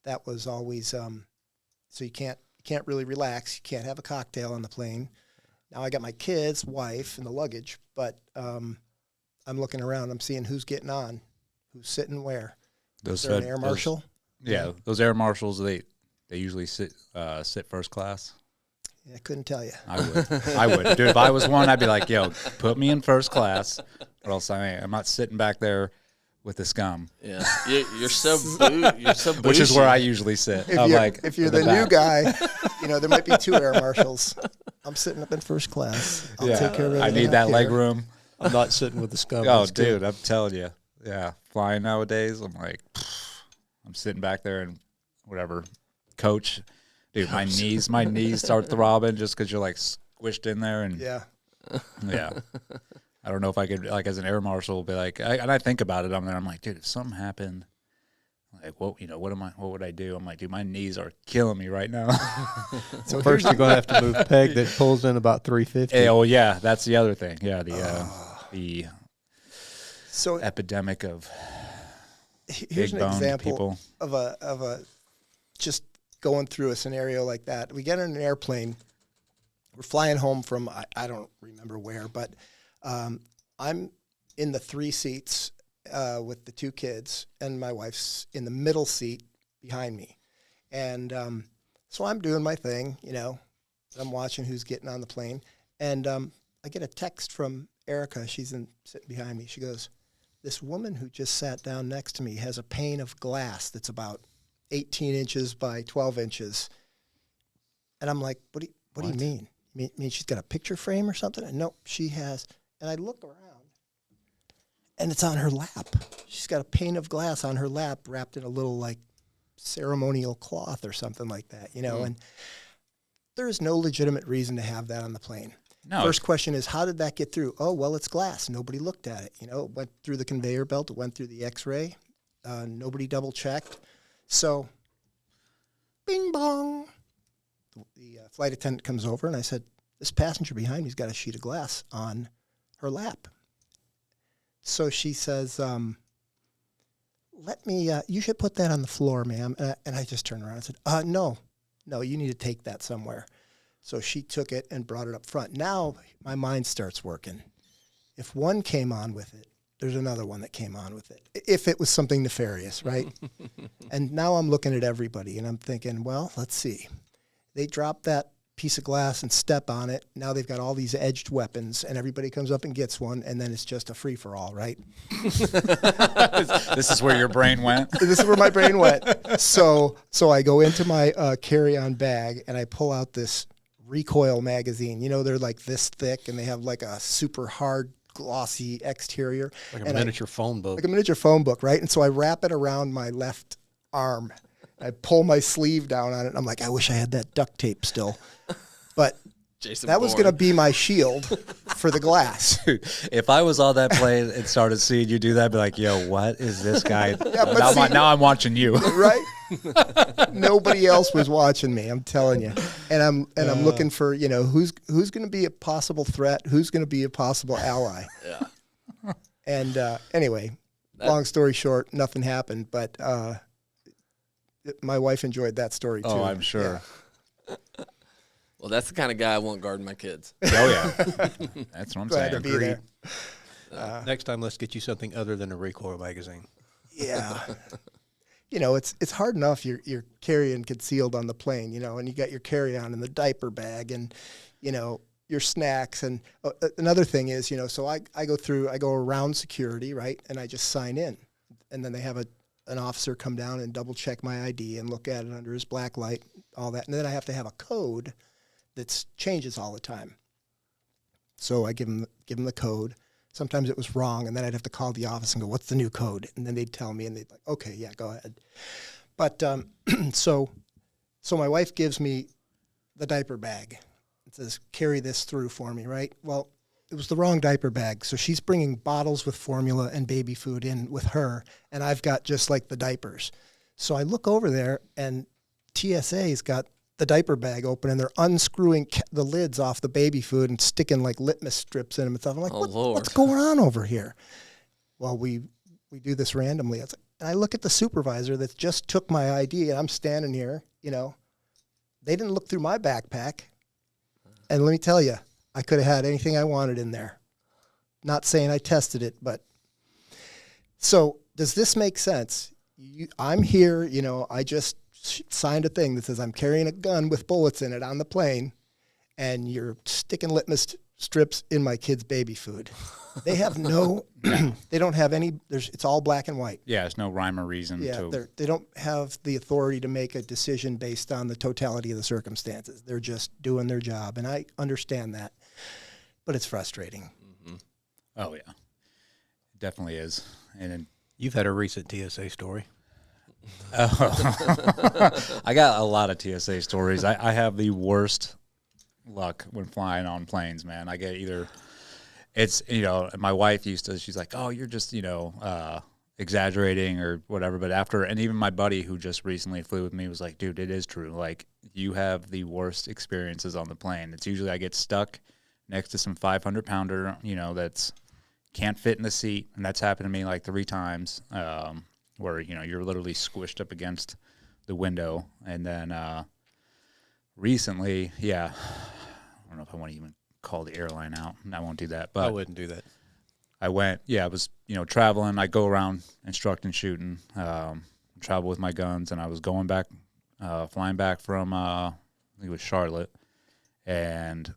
that was always so you can't really relax. You can't have a cocktail on the plane. Now I got my kids, wife, and the luggage, but I'm looking around. I'm seeing who's getting on, who's sitting where. Is there an air marshal? Those air marshals, they usually sit first class. Yeah, I couldn't tell you. I would. Dude, if I was one, I'd be like, yo, put me in first class, or else I'm not sitting back there with the scum. Yeah, you're so bougie. Which is where I usually sit. If you're the new guy, you know, there might be two air marshals. I'm sitting up in first class. I'll take care of everything. I need that leg room. I'm not sitting with the scum. Oh, dude, I'm telling you. Yeah, flying nowadays, I'm like, I'm sitting back there and whatever, coach. Dude, my knees start throbbing just because you're like squished in there. And yeah. I don't know if I could, like, as an air marshal, be like, and I think about it. I'm like, dude, if something happened, like, what would I do? I'm like, dude, my knees are killing me right now. So first, you're going to have to move Peg that pulls in about 350. Oh, yeah, that's the other thing. Yeah, the epidemic of here's big an boned example people. of a just going through a scenario like that. We get in an airplane. We're flying home from I don't remember where, but I'm in the 3 seats with the 2 kids, and my wife's in the middle seat behind me. And so I'm doing my thing, you know. I'm watching who's getting on the plane, and I get a text from Erica. She's sitting behind me. She goes, "This woman who just sat down next to me has a pane of glass that's about 18 inches by 12 inches. And I'm like, what do you mean? You mean she's got a picture frame or something? And no, she has. And I look around, and it's on her lap. She's got a pane of glass on her lap wrapped in a little, like, ceremonial cloth or something like that, you know. And there is no legitimate reason to have that on the plane. No. First question is, how did that get through? Oh, well, it's glass. Nobody looked at it. You know, it went through the conveyor belt. It went through the X-ray. Nobody double-checked. So, bing bong. The flight attendant comes over, and I said, this passenger behind me's got a sheet of glass on her lap. So she says, you should put that on the floor, ma'am. And I just turned around and said, no, you need to take that somewhere. So she took it and brought it up front. Now my mind starts working. If one came on with it, there's another one that came on with it, if it was something nefarious, right? And now I'm looking at everybody, and I'm thinking, well, let's see. They dropped that piece of glass and step on it. Now they've got all these edged weapons, and everybody comes up and gets one, and then it's just a free-for-all, right? This is where your brain went. This is where my brain went. So I go into my carry-on bag, and I pull out this recoil magazine. You know, they're like this thick, and they have like a super hard, glossy exterior. Like a miniature phone book. Like a miniature phone book, right? And so I wrap it around my left arm. I pull my sleeve down on it, and I'm like, I wish I had that duct tape still. But Jason that was Bourne. going to be my shield for the glass. If I was on that plane and started seeing you do that, I'd be like, yo, what is this guy? but now I'm watching you. Right? Nobody else was watching me, I'm telling you. And I'm looking for, you know, who's going to be a possible threat, who's going to be a possible ally. Yeah. And anyway, long story short, nothing happened, but my wife enjoyed that story too. Oh, I'm sure. Yeah. Well, that's the kind of guy I want guarding my kids. Oh, yeah. That's what I'm Glad saying. to be there. Next time, let's get you something other than a recoil magazine. Yeah. You know, it's hard enough you're carrying concealed on the plane, you know, and you got your carry-on in the diaper bag and, you know, your snacks. And another thing is, you know, so I go around security, right, and I just sign in. And then they have an officer come down and double-check my ID and look at it under his black light, all that. And then I have to have a code that changes all the time. So I give them the code. Sometimes it was wrong, and then I'd have to call the office and go, what's the new code? And then they'd tell me, and they'd like, okay, yeah, go ahead. But so my wife gives me the diaper bag. It says, carry this through for me, right? Well, it was the wrong diaper bag. So she's bringing bottles with formula and baby food in with her, and I've got just like the diapers. So I look over there, and TSA's got the diaper bag open, and they're unscrewing the lids off the baby food and sticking like litmus strips in them and stuff. I'm like, what's going on over here? Well, we do this randomly. And I look at the supervisor that just took my ID, and I'm standing here, you know. They didn't look through my backpack. And let me tell you, I could have had anything I wanted in there. Not saying I tested it, but. So does this make sense? I'm here, you know, I just signed a thing that says I'm carrying a gun with bullets in it on the plane, and you're sticking litmus strips in my kid's baby food. They have they don't have any, it's all black and white. Yeah, there's no rhyme or reason. They don't have the authority to make a decision based on the totality of the circumstances. They're just doing their job, and I understand that, but it's frustrating. Mm-hmm. Oh, yeah. It definitely is. And You've had a recent TSA story. Oh. I got a lot of TSA stories. I have the worst luck when flying on planes, man. I get either it's, you know, my wife she's like, oh, you're just, you know, exaggerating or whatever. But and even my buddy who just recently flew with me was like, dude, it is true. Like, you have the worst experiences on the plane. It's usually I get stuck next to some 500-pounder, you know, that's can't fit in the seat. And that's happened to me like 3 times. Where, you know, you're literally squished up against the window. And then recently, yeah, I don't know if I want to even call the airline out. I won't do that. But I wouldn't do that. I went, I was, you know, traveling. I go around instructing shooting, travel with my guns. And I was going back, flying back from, I think it was Charlotte. And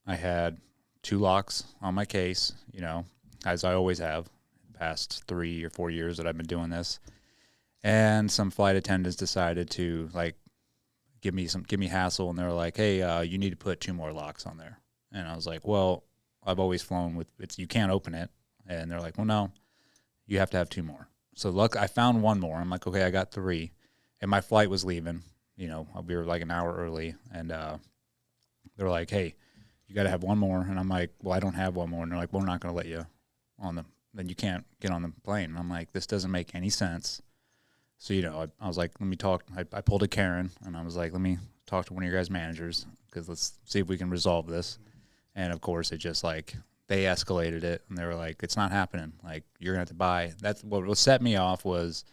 I had 2 locks on my case, you know, as I always have. Past 3 or 4 years that I've been doing this, and some flight attendants decided to like give me hassle, and they were like, hey, you need to put 2 more locks on there. And I was like, well, I've always flown with you can't open it. And they're like, well, no, you have to have 2 more. So I found 1 more. I'm like, okay, I got 3, and my flight was leaving, you know, we were like an hour early, and they're like, hey, you got to have 1 more. And I'm like, well, I don't have 1 more. And they're like, well, we're not going to let you on then you can't get on the plane. And I'm like, this doesn't make any sense. So, you know, I was like, let me talk. I pulled a Karen, and I was like, let me talk to one of your guys' managers, because let's see if we can resolve this. And, of course, it just, like, they escalated it, and they were like, it's not happening. Like, you're going to have to buy. That's what set me off was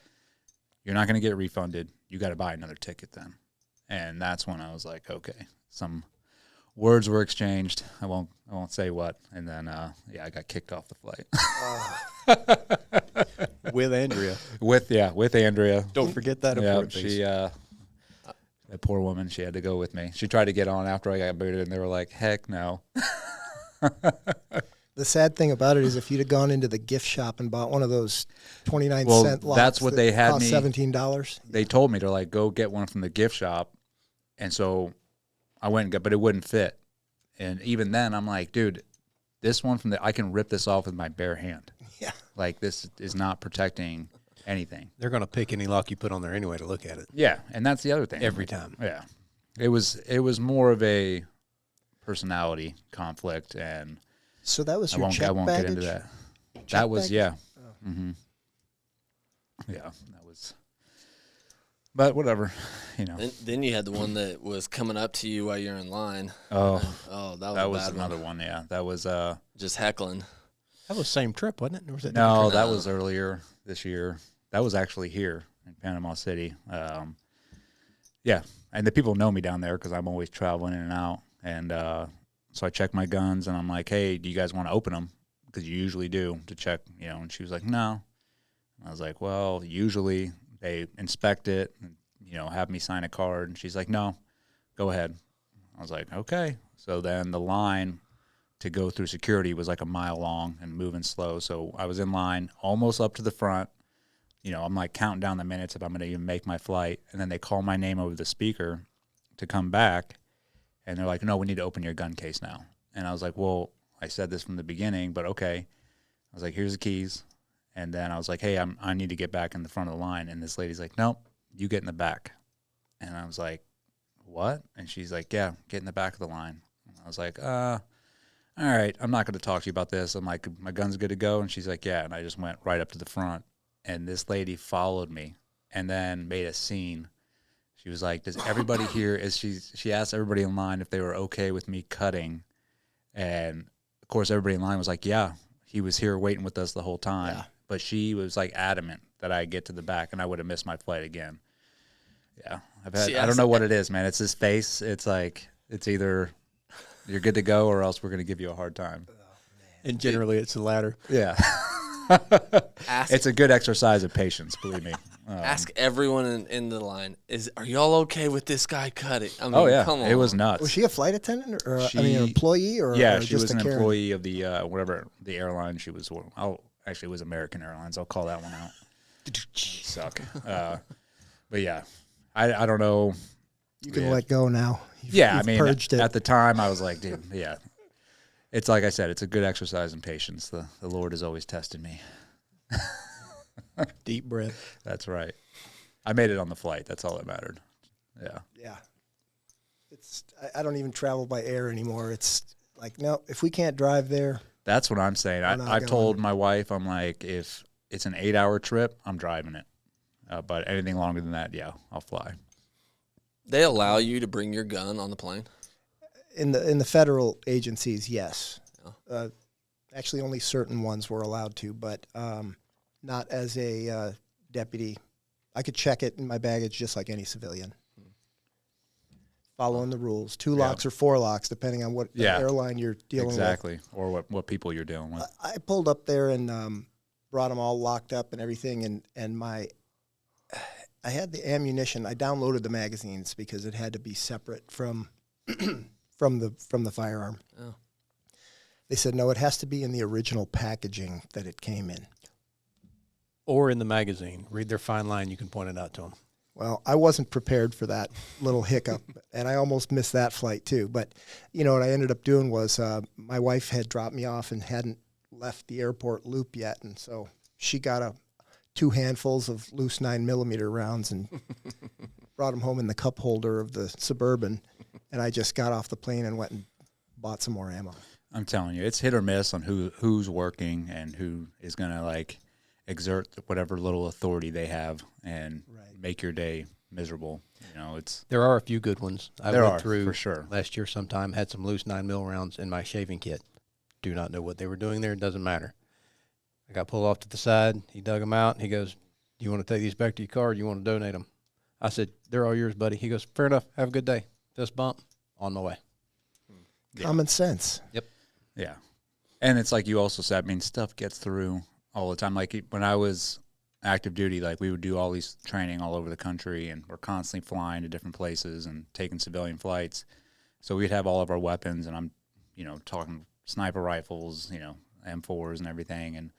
you're not going to get refunded. You got to buy another ticket then. And that's when I was like, okay, some words were exchanged. I won't say what. And then, I got kicked off the flight. With Andrea. With Andrea. Don't forget that important piece. She That poor woman, she had to go with me. She tried to get on after I got booted, and they were like, heck no. The sad thing about it is if you'd have gone into the gift shop and bought one of those 29 Well, cent locks that's what they had cost me. $17. They told me to, like, go get one from the gift shop. And so I went and got, but it wouldn't fit. And even then, I'm like, dude, this one I can rip this off with my bare hand. Yeah. Like, this is not protecting anything. They're going to pick any lock you put on there anyway to look at it. Yeah, and that's the other thing. Every time. Yeah. It was more of a personality conflict, and So that was I your won't check get baggage? into that. Check That was baggage? yeah. Oh. Mm-hmm. Yeah, that was. But whatever, you know. Then you had the one that was coming up to you while you're in line. Oh, That was a bad another one. Yeah, that was Just heckling. That was the same trip, wasn't it? Or was it no, different? that was earlier this year. That was actually here in Panama City. Yeah, and the people know me down there because I'm always traveling in and out. And so I check my guns, and I'm like, hey, do you guys want to open them? Because you usually do to check, you know. And she was like, no. And I was like, well, usually they inspect it and, you know, have me sign a card. And she's like, no, go ahead. I was like, okay. So then the line to go through security was like a mile long and moving slow. So I was in line almost up to the front. You know, I'm like counting down the minutes if I'm going to even make my flight. And then they call my name over the speaker to come back. And they're like, no, we need to open your gun case now. And I was like, well, I said this from the beginning, but okay. I was like, here's the keys. And then I was like, hey, I need to get back in the front of the line. And this lady's like, nope, you get in the back. And I was like, what? And she's like, yeah, get in the back of the line. And I was like, all right, I'm not going to talk to you about this. I'm like, my gun's good to go. And she's like, yeah. And I just went right up to the front. And this lady followed me and then made a scene. She was like, does everybody here, she asked everybody in line if they were okay with me cutting. And, of course, everybody in line was like, yeah, he was here waiting with us the whole time. Yeah. But she was, like, adamant that I get to the back, and I would have missed my flight again. Yeah. I don't know what it is, man. It's his face. It's like, it's either you're good to go or else we're going to give you a hard time. And generally, it's the latter. Yeah. It's a good exercise of patience, believe me. Ask everyone in the line, are y'all okay with this guy cutting? I mean, yeah. Come on. It was nuts. Was she a flight attendant or an employee? Or yeah, or she just was a an Karen? employee of the whatever the airline she was. Actually, it was American Airlines. I'll call that one out. Suck. But yeah, I don't know. You can let go now. You've purged it. At the time, I was like, dude, yeah. It's like I said, it's a good exercise in patience. The Lord has always tested me. Deep breath. That's right. I made it on the flight. That's all that mattered. Yeah. Yeah. I don't even travel by air anymore. It's like, no, if we can't drive there. That's what I'm saying. I've told my wife, I'm like, if it's an 8-hour trip, I'm driving it. But anything longer than that, yeah, I'll fly. They allow you to bring your gun on the plane? In the federal agencies, yes. Oh. Actually, only certain ones were allowed to, but not as a deputy. I could check it in my baggage just like any civilian. Following the rules. 2 locks or 4 locks, depending on what airline you're dealing with. Exactly, or what people you're dealing with. I pulled up there and brought them all locked up and everything, and I had the ammunition. I downloaded the magazines because it had to be separate from from the firearm. Oh. They said, no, it has to be in the original packaging that it came in. Or in the magazine. Read their fine line. You can point it out to them. Well, I wasn't prepared for that little hiccup, and I almost missed that flight too. But, you know, what I ended up doing was my wife had dropped me off and hadn't left the airport loop yet, and so she got 2 handfuls of loose 9mm rounds and brought them home in the cup holder of the Suburban, and I just got off the plane and went and bought some more ammo. I'm telling you, it's hit or miss on who's working and who is going to, like, exert whatever little authority they have and make your day miserable. You know, there are a few good ones. I went through for sure. Last year sometime, had some loose 9mm rounds in my shaving kit. Do not know what they were doing there. It doesn't matter. I got pulled off to the side. He dug them out. And he goes, do you want to take these back to your car or do you want to donate them? I said, they're all yours, buddy. He goes, fair enough. Have a good day. Fist bump. On my way. Common sense. Yep. Yeah. And it's like you also said, I mean, stuff gets through all the time. Like when I was active duty, like we would do all these training all over the country, and we're constantly flying to different places and taking civilian flights. So we'd have all of our weapons, and I'm, talking sniper rifles, M4s and everything. And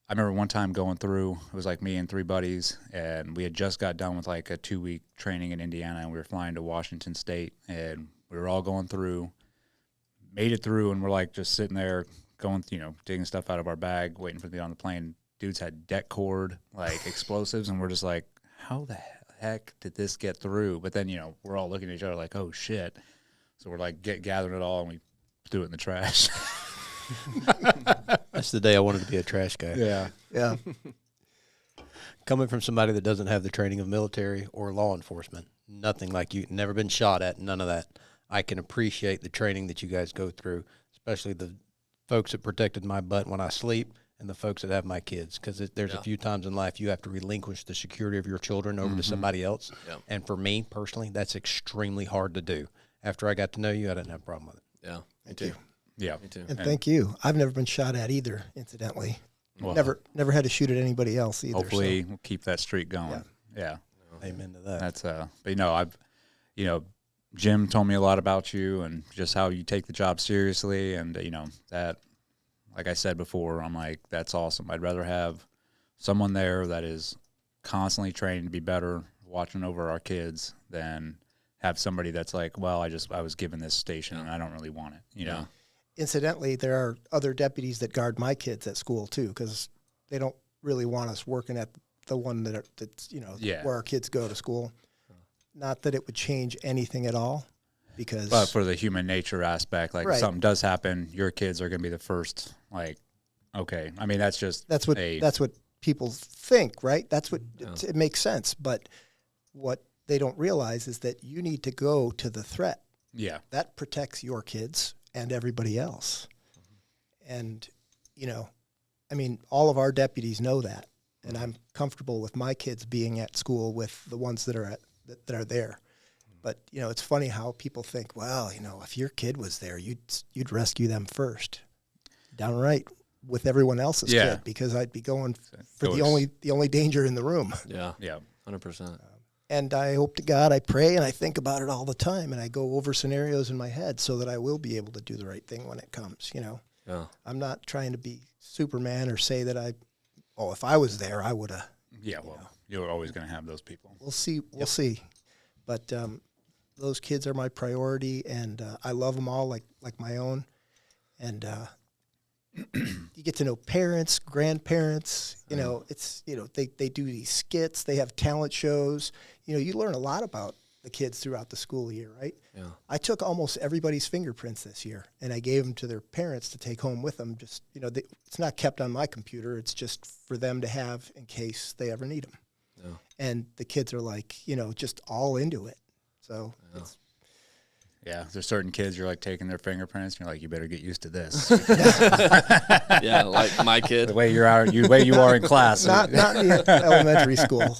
I remember one time going through, it was like me and 3 buddies, and we had just got done with like a 2-week training in Indiana, and we were flying to Washington State, and we were all going through, made it through, and we're like just sitting there going, digging stuff out of our bag, waiting for to get on the plane. Dudes had deck cord, like explosives, and we're just like, how the heck did this get through? But then, we're all looking at each other like, oh shit. So we're like gathering it all, and we threw it in the trash. That's the day I wanted to be a trash guy. Yeah. Yeah. Coming from somebody that doesn't have the training of military or law enforcement, nothing like you, never been shot at, none of that. I can appreciate the training that you guys go through, especially the folks that protected my butt when I sleep and the folks that have my kids, because there's a few times in life you have to relinquish the security of your children over to somebody else. Yeah. And for me personally, that's extremely hard to do. After I got to know you, I didn't have a problem with it. Yeah, me Thank too. you. Yeah. Me too. And thank you. I've never been shot at either, incidentally. Well, Never had to shoot at anybody else either. hopefully we'll keep that streak going. Yeah. Amen to that. That's but I've Jim told me a lot about you and just how you take the job seriously, and that, like I said before, I'm like, that's awesome. I'd rather have someone there that is constantly training to be better, watching over our kids, than have somebody that's like, well, I was given this station and I don't really want it, you know. Incidentally, there are other deputies that guard my kids at school too, because they don't really want us working at the one that's where our kids go to school. Not that it would change anything at all, because But for the human nature aspect, like if something does happen, your kids are going to be the first. Like, okay, I mean that's what people think, right? That's what it makes sense. But what they don't realize is that you need to go to the threat. Yeah, that protects your kids and everybody else. And I mean, all of our deputies know that, and I'm comfortable with my kids being at school with the ones that are there. But it's funny how people think, well, if your kid was there, you'd rescue them first. Downright with everyone else's kid, because I'd be going for the only danger in the room. Yeah, 100%. And I hope to God, I pray and I think about it all the time, and I go over scenarios in my head so that I will be able to do the right thing when it comes. Yeah. I'm not trying to be Superman or say that if I was there, I would have. Yeah, well, you're always going to have those people. We'll see. We'll see. But those kids are my priority, and I love them all like my own. And you get to know parents, grandparents. It's they do these skits. They have talent shows. You learn a lot about the kids throughout the school year, right? Yeah. I took almost everybody's fingerprints this year, and I gave them to their parents to take home with them. Just it's not kept on my computer. It's just for them to have in case they ever need them. Yeah. And the kids are like, just all into it. So there's certain kids you're like taking their fingerprints, and you're like, you better get used to this. Yeah, like my kid. The way you are in class. not in the elementary school.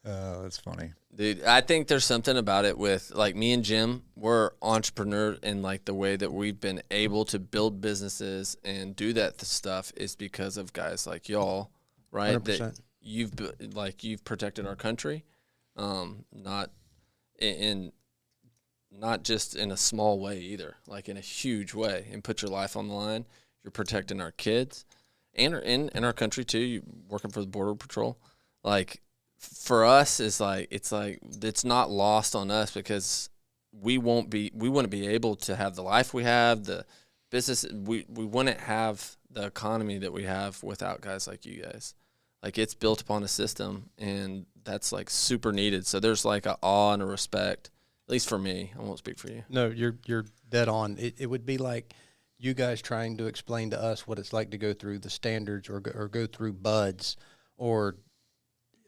Oh, that's funny. Dude, I think there's something about it with, like, me and Jim, we're entrepreneurs, and like the way that we've been able to build businesses and do that stuff is because of guys like y'all, right? 100%. That you've protected our country, not just in a small way either, like in a huge way, and put your life on the line. You're protecting our kids and in our country too. You working for the Border Patrol, like. For us, it's not lost on us, because we wouldn't be able to have the life we have, the business, we wouldn't have the economy that we have without guys like you guys. Like, it's built upon a system, and that's like super needed. So there's like a awe and a respect, at least for me. I won't speak for you. No, you're dead on. It would be like you guys trying to explain to us what it's like to go through the standards or go through BUDS, or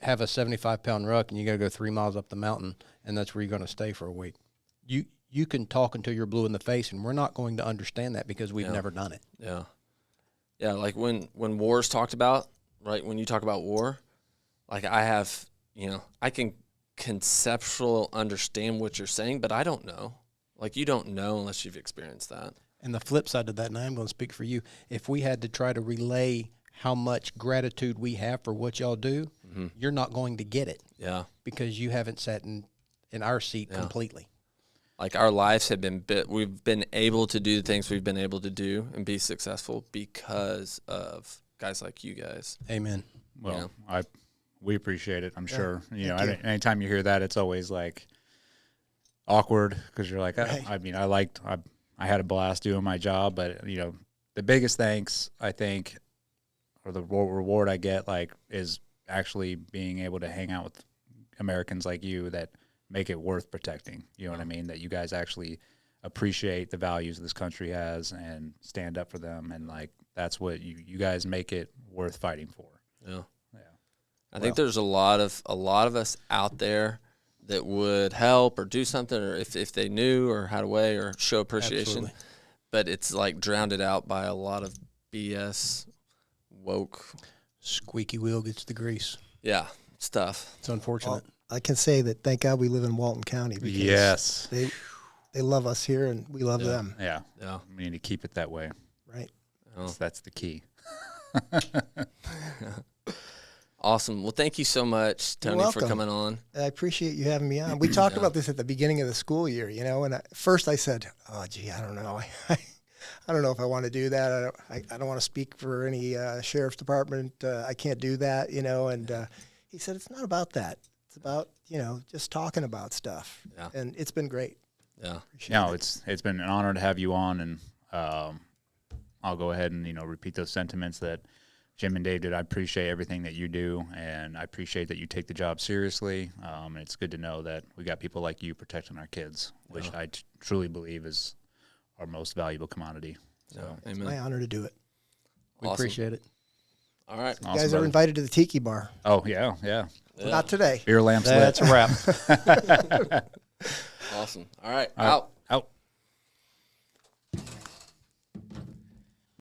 have a 75-pound ruck and you got to go 3 miles up the mountain, and that's where you're going to stay for a week. You can talk until you're blue in the face, and we're not going to understand that because we've never done it. Yeah. Yeah, like when war's talked about, right, when you talk about war, like I have, I can conceptual understand what you're saying, but I don't know. Like, you don't know unless you've experienced that. And the flip side of that, and I'm going to speak for you, if we had to try to relay how much gratitude we have for what y'all do, you're not going to get it. Yeah. Because you haven't sat in our seat completely. Like our lives have been we've been able to do the things we've been able to do and be successful because of guys like you guys. Amen. Well, we appreciate it. I'm sure. You know, Thank you. anytime you hear that, it's always like awkward because you're like, Right. I mean, I had a blast doing my job, but you know, the biggest thanks I think, or the reward I get, like, is actually being able to hang out with Americans like you that make it worth protecting. You know what I mean? That you guys actually appreciate the values this country has and stand up for them, and like that's what you guys make it worth fighting for. Yeah. Yeah. I think there's a lot of us out there that would help or do something, or if they knew or had a way or show appreciation. Absolutely. But it's like drowned it out by a lot of BS, woke, Squeaky wheel gets the grease. stuff. It's unfortunate. Well, I can say that thank God we live in Walton County because Yes. they love us here and we love them, Yeah. Yeah. We need to keep it that way. right? Oh. That's the key. Awesome. Well, thank you so much, Tony, for welcome. coming on. I appreciate you having me on. We talked about this at the beginning of the school year, you know, and first I said, oh, gee, I don't know. I don't know if I want to do that. I don't want to speak for any sheriff's department. I can't do that, you know, and he said, it's not about that. It's about, you know, just talking about stuff. Yeah. And it's been great. Yeah. Appreciate No, it. it's been an honor to have you on, and I'll go ahead and repeat those sentiments that Jim and Dave did. I appreciate everything that you do, and I appreciate that you take the job seriously. And it's good to know that we got people like you protecting our kids, which I truly believe is our most valuable commodity. So, Amen. My honor to do it. We Awesome. appreciate it. All right. awesome, You guys are brother. invited to the tiki-bar. Oh yeah. Yeah. Not today. Beer lamps That's lit. a wrap. Awesome. All right. All right. Out. Out.